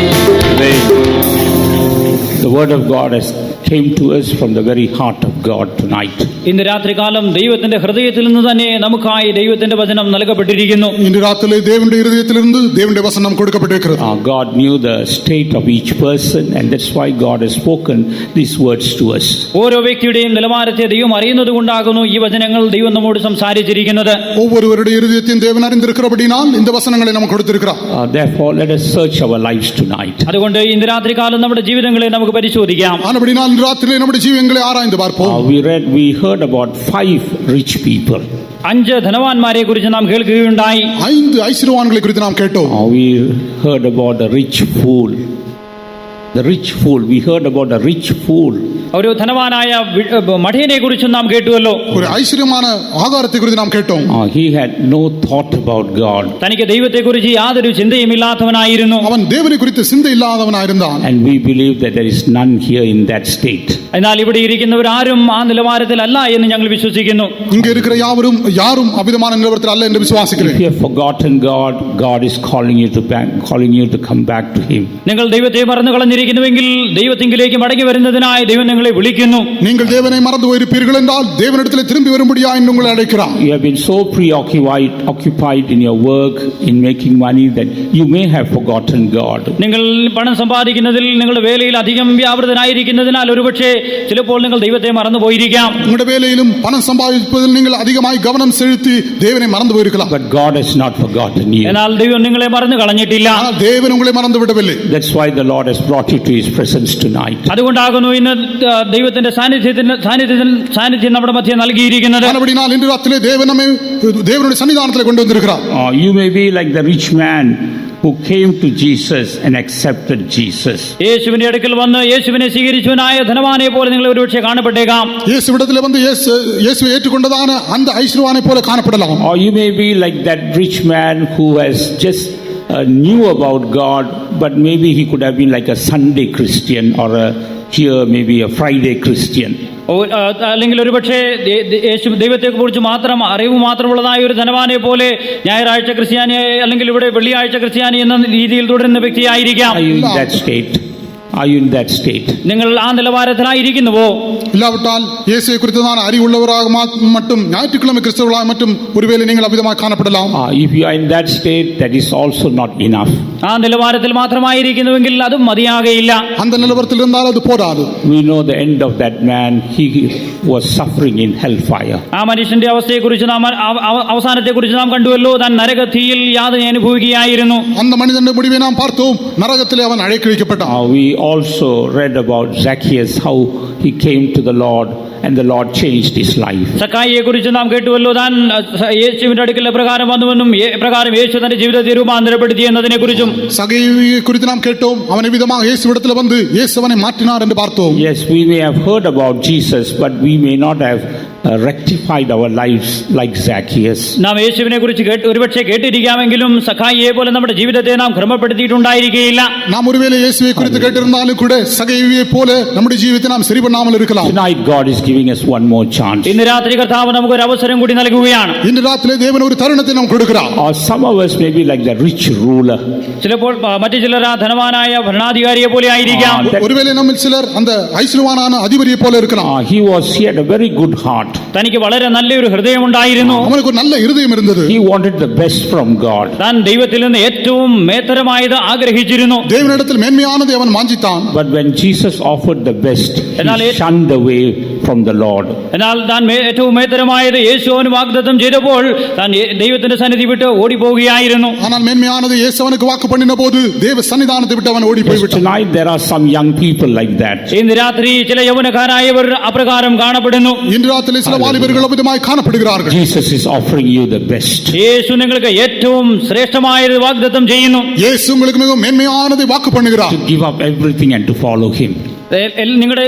The word of God has came to us from the very heart of God tonight. ഇന്ന് രാത്രികാലം ദൈവത്തിന്റെ ഹൃദയത്തിൽ നിന്ന് തന്നെ നമുക്കായി ദൈവത്തിന്റെ വചനം നൽകപ്പെട്ടിരിക്കുന്നു. இன்று ராத்திரிலே தேவனுடைய இருதயத்திலிருந்து தேவனுடைய வசனம் கொடுக்கப்பட்டிருக்கிறது. God knew the state of each person, and that's why God has spoken these words to us. ഓരോ വ്യക്തിയുടെയും നിലവാരത്തെ ദൈവം അറിയുന്നത് കൊണ്ടാകുന്നു ഈ വചനങ്ങൾ ദൈവം നമ്മോട് സംസാരിച്ചിരിക്കുന്നത്. ஒவ்வொருவருடைய இருதயத்தையும் தேவன் அறிந்திருக்கிறபடினால் இந்த வசனங்களை நமக்கு கொடுத்திருக்கிறார். Therefore, let us search our lives tonight. അതുകൊണ്ട് ഇന്ന് രാത്രികാലം നമ്മുടെ ജീവിതങ്ങളെ നമുക്ക് പരിശോധിക്കാം. ஆனபடினால் இன்று ராத்திரிலே நம்முடைய ஜீவங்களை ஆராய்ந்து பார்ப்போம். We heard about 5 rich people. 5 ധനവാന്മാരെ കുറിച്ച് നാം കേൾക്കുകയുണ്ടായി. 5 ஐஸ்வர்யவான்களை குறித்து நாம் கேட்டோம். We heard about the rich fool. The rich fool. We heard about the rich fool. ഒരു ധനവാനായ മഠിയനെ കുറിച്ചും നാം കേട്ടുവല്ലോ. ഒരു ഐശ്വര്യமான ആഹാരത്തെ കുറിച്ച് നാം കേട്ടോം. He had no thought about God. തനിക്ക് ദൈവത്തെ കുറിച്ച് യാതൊരു ചിന്തയും ഇല്ലാത്തവനായിരുന്നു. അവൻ ദേവനെ കുറിച്ച് ചിന്തയില്ലാത്തവനായിരുന്നാൻ. And we believe that there is none here in that state. എന്നാൽ ഇവിടെ ഇരിക്കുന്നവരാരും ആ നിലവാരത്തിലല്ല എന്ന് ഞങ്ങൾ വിശ്വസിക്കുന്നു. ഇങ്ങ இருக்கிற யாரும் அவ்விதமான நிலவரத்தில் அல்ல என்று விசுவாசிக்கிறேன். If you have forgotten God, God is calling you to come back to Him. നിങ്ങൾ ദൈവത്തെ മറന്നു കളഞ്ഞിരിക്കുന്നു ആയിരിക്കുന്നുവെങ്കിൽ ദൈവത്തിങ്കിലേക്ക് മടങ്ങി വരുന്നതിനായി ദൈവം നിങ്ങളെ വിളിക്കുന്നു. நீங்கள் தேவனை மறந்து போயிருப்பீர்கள் என்றால் தேவனிடத்தில் திரும்பி வரும்படியாய் உங்களை அழைக்கிறார். You have been so occupied in your work, in making money, that you may have forgotten God. നിങ്ങൾ പണം സമ്പാദിക്കുന്നതിൽ നിങ്ങളുടെ വേലയിൽ അധികം വ്യാപൃതനായിരിക്കുന്നതിനാൽ ഒരുപക്ഷെ ചിലപ്പോൾ നിങ്ങൾ ദൈവത്തെ മറന്നു പോയിരിക്കാം. உங்களுடைய வேலையிலும் பணம் சம்பாதிப்பதில் நீங்கள் அதிகமாய் கவனம் செலுத்தி தேவனை மறந்து போயிருக்கலாம். But God has not forgotten you. എന്നാൽ ദൈവം നിങ്ങളെ മറന്നു കളഞ്ഞിട്ടില്ല. ஆனால் தேவன் உங்களை மறந்து விடவில்லை. That's why the Lord has brought you to His presence tonight. അതുകൊണ്ടാകുന്നു ഇന്ന് ദൈവത്തിന്റെ സാന്നിധ്യം നമ്മുടെ മധ്യ നൽകിയിരിക്കുന്നത്. ஆனபடியால் இன்று ராத்திரிலே தேவன் நம்மை தேவனுடைய சன்னிதானத்திலே கொண்டு வந்திருக்கிறார். You may be like the rich man who came to Jesus and accepted Jesus. യേശുവിന്റെ അടുക്കൽ വന്ന് യേശുവിനെ സ്വീകരിച്ചവനായ ധനവാനെ പോലെ നിങ്ങൾ ഒരുപക്ഷെ കാണപ്പെട്ടേക്കാം. இயேசுவிடத்திலே வந்து இயேசுவை ஏற்றுக்கொண்டதான அந்த ஐஸ்வர்யவானை போல காணப்படலாம். Or you may be like that rich man who has just knew about God, but maybe he could have been like a Sunday Christian or maybe a Friday Christian. അല്ലെങ്കിൽ ഒരുപക്ഷെ ദൈവത്തെ കുറിച്ച് മാത്രം അറിവ് മാത്രമുള്ളതായ ഒരു ധനവാനെ പോലെ ഞായറാഴ്ച ക്രിസ്ത്യാനി അല്ലെങ്കിൽ ഇവിടെ വെള്ളിയാഴ്ച ക്രിസ്ത്യാനി എന്ന രീതിയിൽ തുടരുന്ന വ്യക്തിയായിരിക്കാം. Are you in that state? നിങ്ങൾ ആ നിലവാരത്തിലായിരിക്കുന്നുവോ? இல்லாவிட்டால் இயேசுவை குறித்ததான அறிவுள்ளவராக மட்டும் ஞாயிற்றுக்கிழமை கிறிஸ்தவர்களாக மட்டும் ஒருவேளை நீங்கள் அவ்விதமாக காணப்படலாம். If you are in that state, that is also not enough. ആ നിലവാരത്തിൽ മാത്രമായിരിക്കുന്നുവെങ്കിൽ അതും മതിയാകയില്ല. அந்த நிலவரத்தில் இருந்தால் அது போதாது. We know the end of that man. He was suffering in hellfire. ആ മനുഷ്യന്റെ അവസ്ഥയെക്കുറിച്ച് നാം അവസാനത്തെക്കുറിച്ച് നാം കണ്ടുവല്ലോ. താൻ നരകത്തീയിൽ യാതന അനുഭവിക്കുകയായിരുന്നു. அந்த மனிதனுடைய முடிவை நாம் பார்த்தோம். நரகத்திலே அவன் அழைக்க வைக்கப்பட்டான். We also read about Zacchaeus, how he came to the Lord and the Lord changed his life. സക്കായിയെ കുറിച്ച് നാം കേട്ടുവല്ലോ. താൻ യേശുവിന്റെ അടുക്കൽ പ്രകാരം വന്നുവെന്നും പ്രകാരം യേശു തന്റെ ജീവിതത്തെ രൂപാന്തരപ്പെടുത്തി എന്നതിനെ കുറിച്ചും സഖായിയെ കുറിച്ച് നാം കേട്ടோம். അവൻ വിധமாக യേശുവിடத்தில் வந்து இயேசு அவனை மாற்றினார் என்று பார்த்தோம். Yes, we may have heard about Jesus, but we may not have rectified our lives like Zacchaeus. നാം യേശുവിനെ കുറിച്ച് ഒരുപക്ഷെ കേട്ടിരിക്കാമെങ്കിലും സഖായിയെ പോലെ നമ്മുടെ ജീവിതത്തെ നാം ക്രമപ്പെടുത്തിയിട്ടുണ്ടായിരിക്കുകയില്ല. നാം ഒരുവേളை இயேசுவை குறித்து கேட்டிருந்தாலும் கூட சகையை போல நம்முடைய ஜீவிதத்தை நாம் சரி பண்ணாமல் இருக்கலாம். Tonight God is giving us one more chance. ഇന്ന് രാത്രി കർത്താവ് നമുക്ക് ഒരു അവസരം കൂടി നൽകുകയാണ്. ഇന്ന് രാത്രിയിലെ ദേവൻ ഒരു തരുണത്തെ നമുക്ക് കൊടുക്കുകയാണ്. Or some of us may be like the rich ruler. ചിലപ്പോൾ മറ്റു ചിലർ ധനവാനായ ഭരണാധികാരിയെ പോലെ ആയിരിക്കാം. ഒരുവേളை നമ്മിൽ ചിലർ அந்த ஐஸ்வர்யவானான அதிபதியை போல இருக்கலாம். He had a very good heart. തനിക്ക് വളരെ നല്ലൊരു ഹൃദയമുണ്ടായിരുന്നു. അവനക്ക് ഒരു നല്ല ഹൃദയം ഇരുന്നത്. He wanted the best from God. താൻ ദൈവത്തിൽ നിന്ന് ഏറ്റവും മേത്തരമായത് ആഗ്രഹിച്ചിരുന്നു. ദൈവനിടത്തിൽ മേന്മയാനത് അവൻ വാഞ്ചിത്താൻ. But when Jesus offered the best, he shunned away from the Lord. എന്നാൽ താൻ ഏറ്റവും മേത്തരമായത് യേശു അവന് വാഗ്ദത്തം ചെയ്തപ്പോൾ താൻ ദൈവത്തിന്റെ സന്നിധി വിട്ട് ഓടിപ്പോവുകയായിരുന്നു. ஆனால் மேன்மையானது இயேசு அவனுக்கு வாக்கு பண்ணினபோது தேவ சன்னிதானத்தை விட்டு அவன் ஓடி போய் விட்டான். Tonight there are some young people like that. ഇന്ന് രാത്രി ചില യൗവനക്കാരായവർ അപ്രകാരം കാണപ്പെടുന്നു. ഇന്ന് രാത്രിയിലെ ചില വാലിബர்கள் അവിധമായി കാണപ്പെടുகிறார்கள். Jesus is offering you the best. യേശു നിങ്ങൾക്ക് ഏറ്റവും ശ്രേഷ്ഠമായത് വാഗ്ദത്തം ചെയ്യുന്നു. യേശു உங்களுக்கு மிகவும் மேன்மையானதை வாக்கு பண்ணுகிறார். To give up everything and to follow him.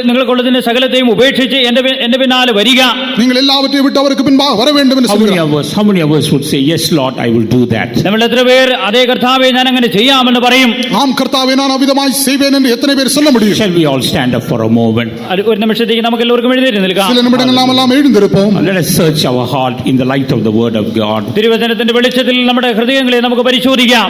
നിങ്ങൾക്കുള്ളതിന്റെ സകലത്തെയും ഉപേക്ഷിച്ച് എന്റെ പിന്നാലെ വരിക. നിങ്ങൾ എല്ലാവற்றையும் വിട്ട് അവർക്ക് പിൻപാக വര வேண்டும் എന്ന് சொல்கிறார். How many of us would say, yes Lord, I will do that? നമ്മൾ എത്ര പേർ അതേ കർത്താവേ ഞാൻ അങ്ങനെ ചെയ്യാമെന്ന് പറയും? ആം കർത്താവേ ഞാൻ അവിധമായി செய்வேன் என்று എത്ര പേർ சொல்ல முடியும்? Shall we all stand up for a moment? ഒരു നിമിഷത്തേക്ക് നമുക്ക് എല്ലാവർക്കും എഴുന്നേറ്റ് നിൽക്കാം. ചില നിമിഷങ്ങൾ നാം എല്ലാം എഴുന്നേൽப்போம். Let us search our heart in the light of the word of God. തിരുവചനത്തിന്റെ വെളിച്ചത്തിൽ നമ്മുടെ ഹൃദയങ്ങളെ നമുക്ക് പരിശോധിക്കാം.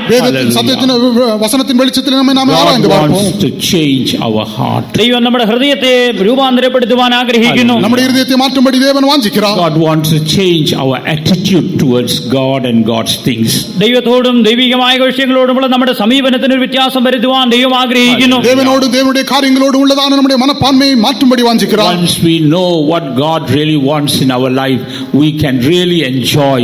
സത്യത്തിന്റെ വചനത്തിന്റെ വെളിച്ചത്തിൽ നമ്മെ നാം ആരാய்ந்து God பார்ப்போம். wants to change our heart. ദൈവം നമ്മുടെ ഹൃദയത്തെ രൂപാന്തരപ്പെടുത്തുവാൻ ആഗ്രഹിക്കുന്നു. നമ്മുടെ ഹൃദയത്തെ മാറ്റുംപടി ദേവൻ വാഞ്ചിക്கிறார். God wants to change our attitude towards God and God's things. ദൈവത്തോടും ദൈവികമായ വിഷയങ്ങളോടുമുള്ള നമ്മുടെ സമീപനത്തിന് ഒരു വ്യത്യാസം വരുത്തുവാൻ ദൈവം ആഗ്രഹിക്കുന്നു. ദേവനോടും ദേവനുடைய காரியங்களோடு உள்ளதான நம்முடைய மனப்பான்மையை மாற்றும்படி வாஞ்சிக்கிறார். Once we know what God really wants in our life, we can really enjoy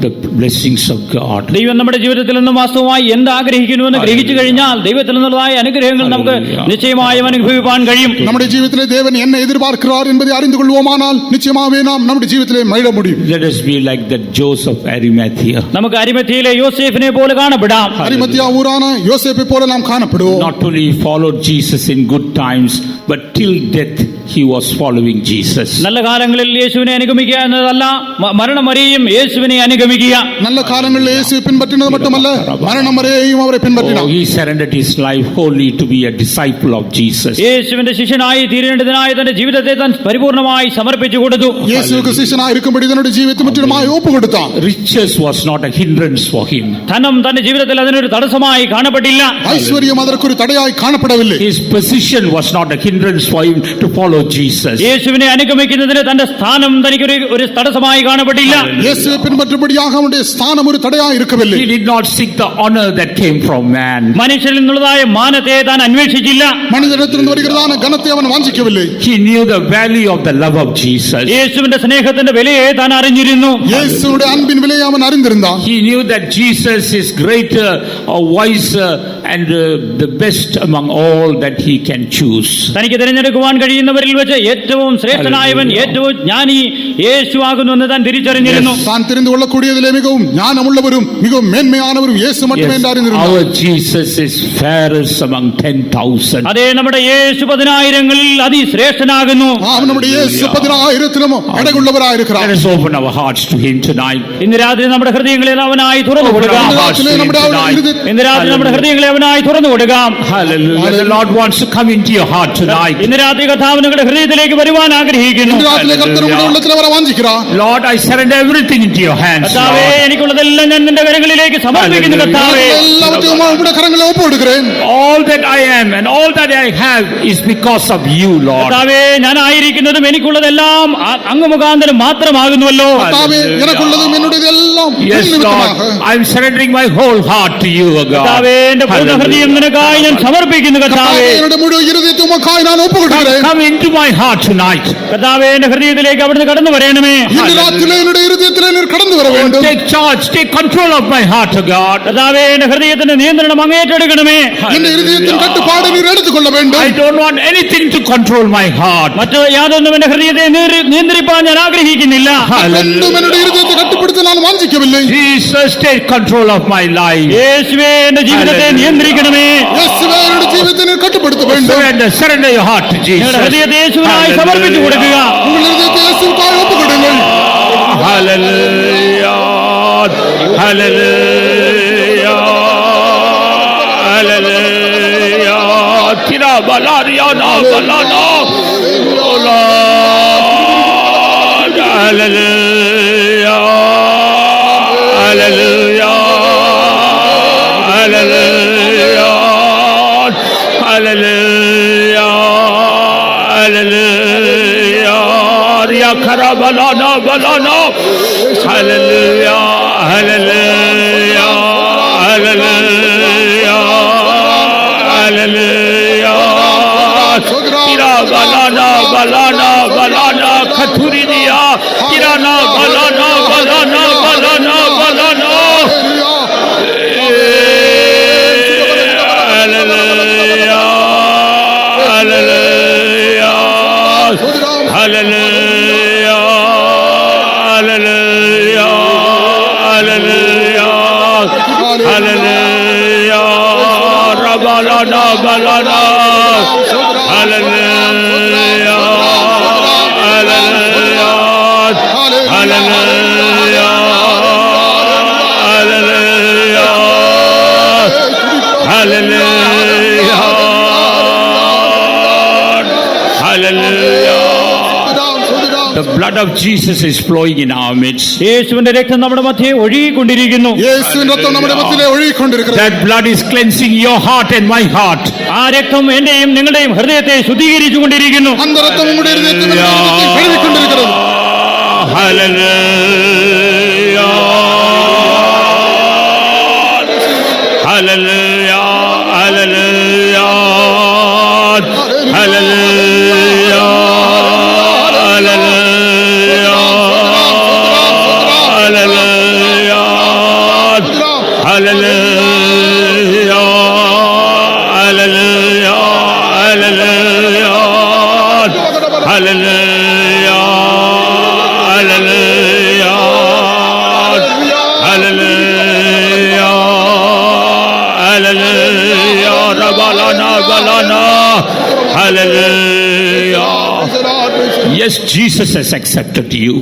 the blessings of God. ദൈവം നമ്മുടെ ജീവിതത്തിൽ നിന്നും വാസ്തവമായി എന്ത് ആഗ്രഹിക്കുന്നുവെന്ന് ഗ്രഹിച്ചു കഴിഞ്ഞാൽ ദൈവത്തിൽ നിന്നുള്ളതായ അനുഗ്രഹങ്ങൾ നമുക്ക് നിശ്ചയമായും അനുഭവിക്കാൻ കഴിയും. നമ്മുടെ ജീവിതത്തിലെ ദേവൻ എന്നെ എതിർபார்க்கிறார் என்பதை அறிந்து கொள்வோமானால் நிச்சயமாவே நாம் നമ്മുടെ ജീവിതത്തിലെ മഴ முடியும். Let us be like that Joseph Arimathea. നമുക്ക് അരിമത്യയിലെ യോസേഫിനെ പോലെ കാണപ്പെടാം. അരിമത്യ ഊരാன യോസേഫை போல நாம் காணப்படுவோம். Not only followed Jesus in good times, but till death he was following Jesus. നല്ല കാലങ്ങളിൽ യേശുവിനെ അനുഗമിക്കുക എന്നതല്ല, മരണം വരെയും യേശുവിനെ അനുഗമിക്കുക. நல்ல காலங்களில் இயேசுவை பின்பற்றினது மட்டுமல்ல, மரணம் வரையும் அவரை பின்பற்றினார். He surrendered his life wholly to be a disciple of Jesus. യേശുവിന്റെ ശിഷ്യനായി തീരേണ്ടതിനായി തന്റെ ജീവിതത്തെ താൻ പരിപൂർണമായി സമർപ്പിച്ചു കൊടുത്തു. இயேசுவுக்கு சிஷ்யனாய் இருக்கும்படி தன்னுடைய ஜீவிதத்தை முற்றிலுமாய் ஒப்பு கொடுத்தான். Riches was not a hindrance for him. ധനം തന്റെ ജീവിതത്തിൽ അതിനൊരു തടസ്സമായി കാണപ്പെട്ടില്ല. ஐஸ்வர்யம் அதற்கொரு தடையாய் காணப்படவில்லை. His position was not a hindrance for him to follow Jesus. യേശുവിനെ അനുഗമിക്കുന്നതിന് തന്റെ സ്ഥാനം തനിക്ക് ഒരു തടസ്സമായി കാണപ്പെട്ടില്ല. இயேசுவை பின்பற்றும்படியாக அவனுடைய ஸ்தானம் ஒரு தடையாய் இருக்கவில்லை. He did not seek the honor that came from man. മനുഷ്യരിൽ നിന്നുള്ളതായ മാനത്തെ താൻ അന്വേഷിച്ചില്ല. மனிதனிடத்திலிருந்து வருகிறதான கனத்தை அவன் வாஞ்சிக்கவில்லை. He knew the value of the love of Jesus. യേശുവിന്റെ സ്നേഹത്തിന്റെ വിലയെ താൻ അറിഞ്ഞിരുന്നു. இயேசுவுடைய அன்பின் விலையை அவன் அறிந்திருந்தான். He knew that Jesus is greater, wiser, and the best among all that he can choose. തനിക്ക് തിരഞ്ഞെടുക്കുവാൻ കഴിയുന്നവരിൽ വെച്ച് ഏറ്റവും ശ്രേഷ്ഠനായവൻ, ഏറ്റവും ജ്ഞാനി യേശു ആകുന്നു എന്ന് താൻ തിരിച്ചറിഞ്ഞിരുന്നു. தான் தெரிந்து கொள்ளக்கூடியதிலே மிகவும் ஞானமுள்ளவரும் மிகவும் மேன்மையானவரும் இயேசு மட்டுமே என்று அறிந்திருந்தார். Our Jesus is fairest among 10,000. അതേ, നമ്മുടെ യേശു 10,000-ങ്ങളിൽ അതിശ്രേഷ്ഠനാകുന്നു. നമ്മുടെ യേശു 10,000-ലും അഴകുള്ളവരായിരിக்கிறார். Let us open our hearts to him tonight. ഇന്ന് രാത്രി നമ്മുടെ ഹൃദയങ്ങളെ അവനായി തുറന്നു കൊടുക്കാം. ഇന്ന് രാത്രി നമ്മുടെ ഹൃദയങ്ങളെ അവനായി തുറന്നു കൊടുക്കാം. Hallelujah. The Lord wants to come into your heart tonight. ഇന്ന് രാത്രി കർത്താവ് നിങ്ങളുടെ ഹൃദയത്തിലേക്ക് വരുവാൻ ആഗ്രഹിക്കുന്നു. Lord, I surrender everything into your hands. കർത്താവേ, എനിക്കുള്ളതെല്ലാം ഞാൻ നിന്റെ കരങ്ങളിലേക്ക് സമർപ്പിക്കുന്നു. കർത്താവേ, all that I am and all that I have is because of you, Lord. കർത്താവേ, ഞാൻ ആയിരിക്കുന്നതും എനിക്കുള്ളതെല്ലാം അങ്ങ് മുഖാന്തരം മാത്രമാകുന്നുവല്ലോ. Yes, Lord, I'm surrendering my whole heart to you, O God. കർത്താവേ, എന്റെ പൂർണ്ണ ഹൃദയം നിനക്കായി ഞാൻ സമർപ്പിക്കുന്നു. കർത്താവേ, come into my heart tonight. കർത്താവേ, എന്റെ ഹൃദയത്തിലേക്ക് അവിടുന്ന് കടന്നു വരണമേ. Take charge, take control of my heart, O God. കർത്താവേ, എന്റെ ഹൃദയത്തിന്റെ നിയന്ത്രണം അങ്ങ് ഏറ്റെടുക്കണമേ. I don't want anything to control my heart. മറ്റു യാതൊന്നും എന്റെ ഹൃദയത്തെ നിയന്ത്രിപ്പാൻ ഞാൻ ആഗ്രഹിക്കുന്നില്ല. Jesus, take control of my life. യേശുവേ, എന്റെ ജീവിതത്തെ നിയന്ത്രിക്കണമേ. Surrender your heart to Jesus. ഹൃദയത്തെ യേശുവിനായി സമർപ്പിച്ചു കൊടുക്കുക. Hallelujah. Hallelujah. Hallelujah. Tira balaria na balana. Oh Lord. Hallelujah. Hallelujah. Hallelujah. Hallelujah. Hallelujah. Ria kara balana balana. Hallelujah. Hallelujah. Hallelujah. Hallelujah. Tira balana balana balana khaturiya. Tira na balana balana balana balana. Hallelujah. Hallelujah. Hallelujah. Hallelujah. Hallelujah. Hallelujah. Rabalana balana. Hallelujah. Hallelujah. Hallelujah. Hallelujah. Hallelujah. Hallelujah. The blood of Jesus is flowing in our midst. യേശുവിന്റെ രക്തം നമ്മുടെ മധ്യേ ഒഴുകിക്കൊണ്ടിരിക്കുന്നു. That blood is cleansing your heart and my heart. ആ രക്തം എന്റെയും നിങ്ങളുടെയും ഹൃദയത്തെ ശുദ്ധീകരിച്ചുകൊണ്ടിരിക്കുന്നു. Hallelujah. Hallelujah. Hallelujah. Hallelujah. Hallelujah. Hallelujah. Hallelujah. Hallelujah. Hallelujah. Hallelujah. Hallelujah. Rabalana balana. Hallelujah. Praise the Lord, praise the Lord. Yes, Jesus has accepted you.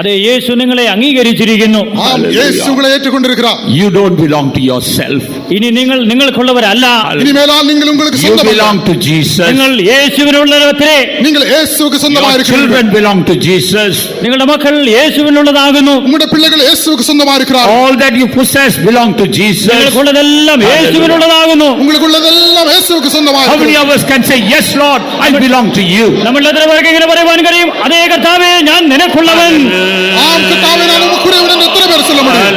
അതെ, യേശു നിങ്ങളെ അംഗീകരിച്ചിരിക്കുന്നു. ஆம், இயேசு உங்களை ஏற்றுக்கொண்டிருக்கிறார். You don't belong to yourself. ഇനി നിങ്ങൾക്കുള്ളവരല്ല, இனிமேலால் நீங்கள் உங்களுக்கு You சொந்தமல்ல. belong to Jesus. നിങ്ങൾ യേശുവിനുള്ളവരത്രേ. நீங்கள் இயேசுவுக்கு Your சொந்தமாயிருக்கிறீர்கள். children belong to Jesus. നിങ്ങളുടെ മക്കൾ യേശുവിനുള്ളതാകുന്നു. உங்களுடைய பிள்ளைகள் இயேசுவுக்கு சொந்தமாயிருக்கிறார்கள். All that you possess belong to Jesus. നിങ്ങൾക്കുള്ളതെല്ലാം യേശുവിനുള്ളതാകുന്നു. உங்களுக்குள்ளதெல்லாம் இயேசுவுக்கு How many சொந்தமாயிருக்கிறது. of us can say, yes, Lord, I belong to you? നമ്മൾ എത്ര പേർക്ക് ഇങ്ങനെ പറയുവാൻ കഴിയും? അതേ കർത്താവേ, ഞാൻ നിനക്കുള്ളവൻ. ஆம் கர்த்தாவே, நான் உமக்குரியவன் என்று எத்தனை பேர் சொல்ல முடியும்?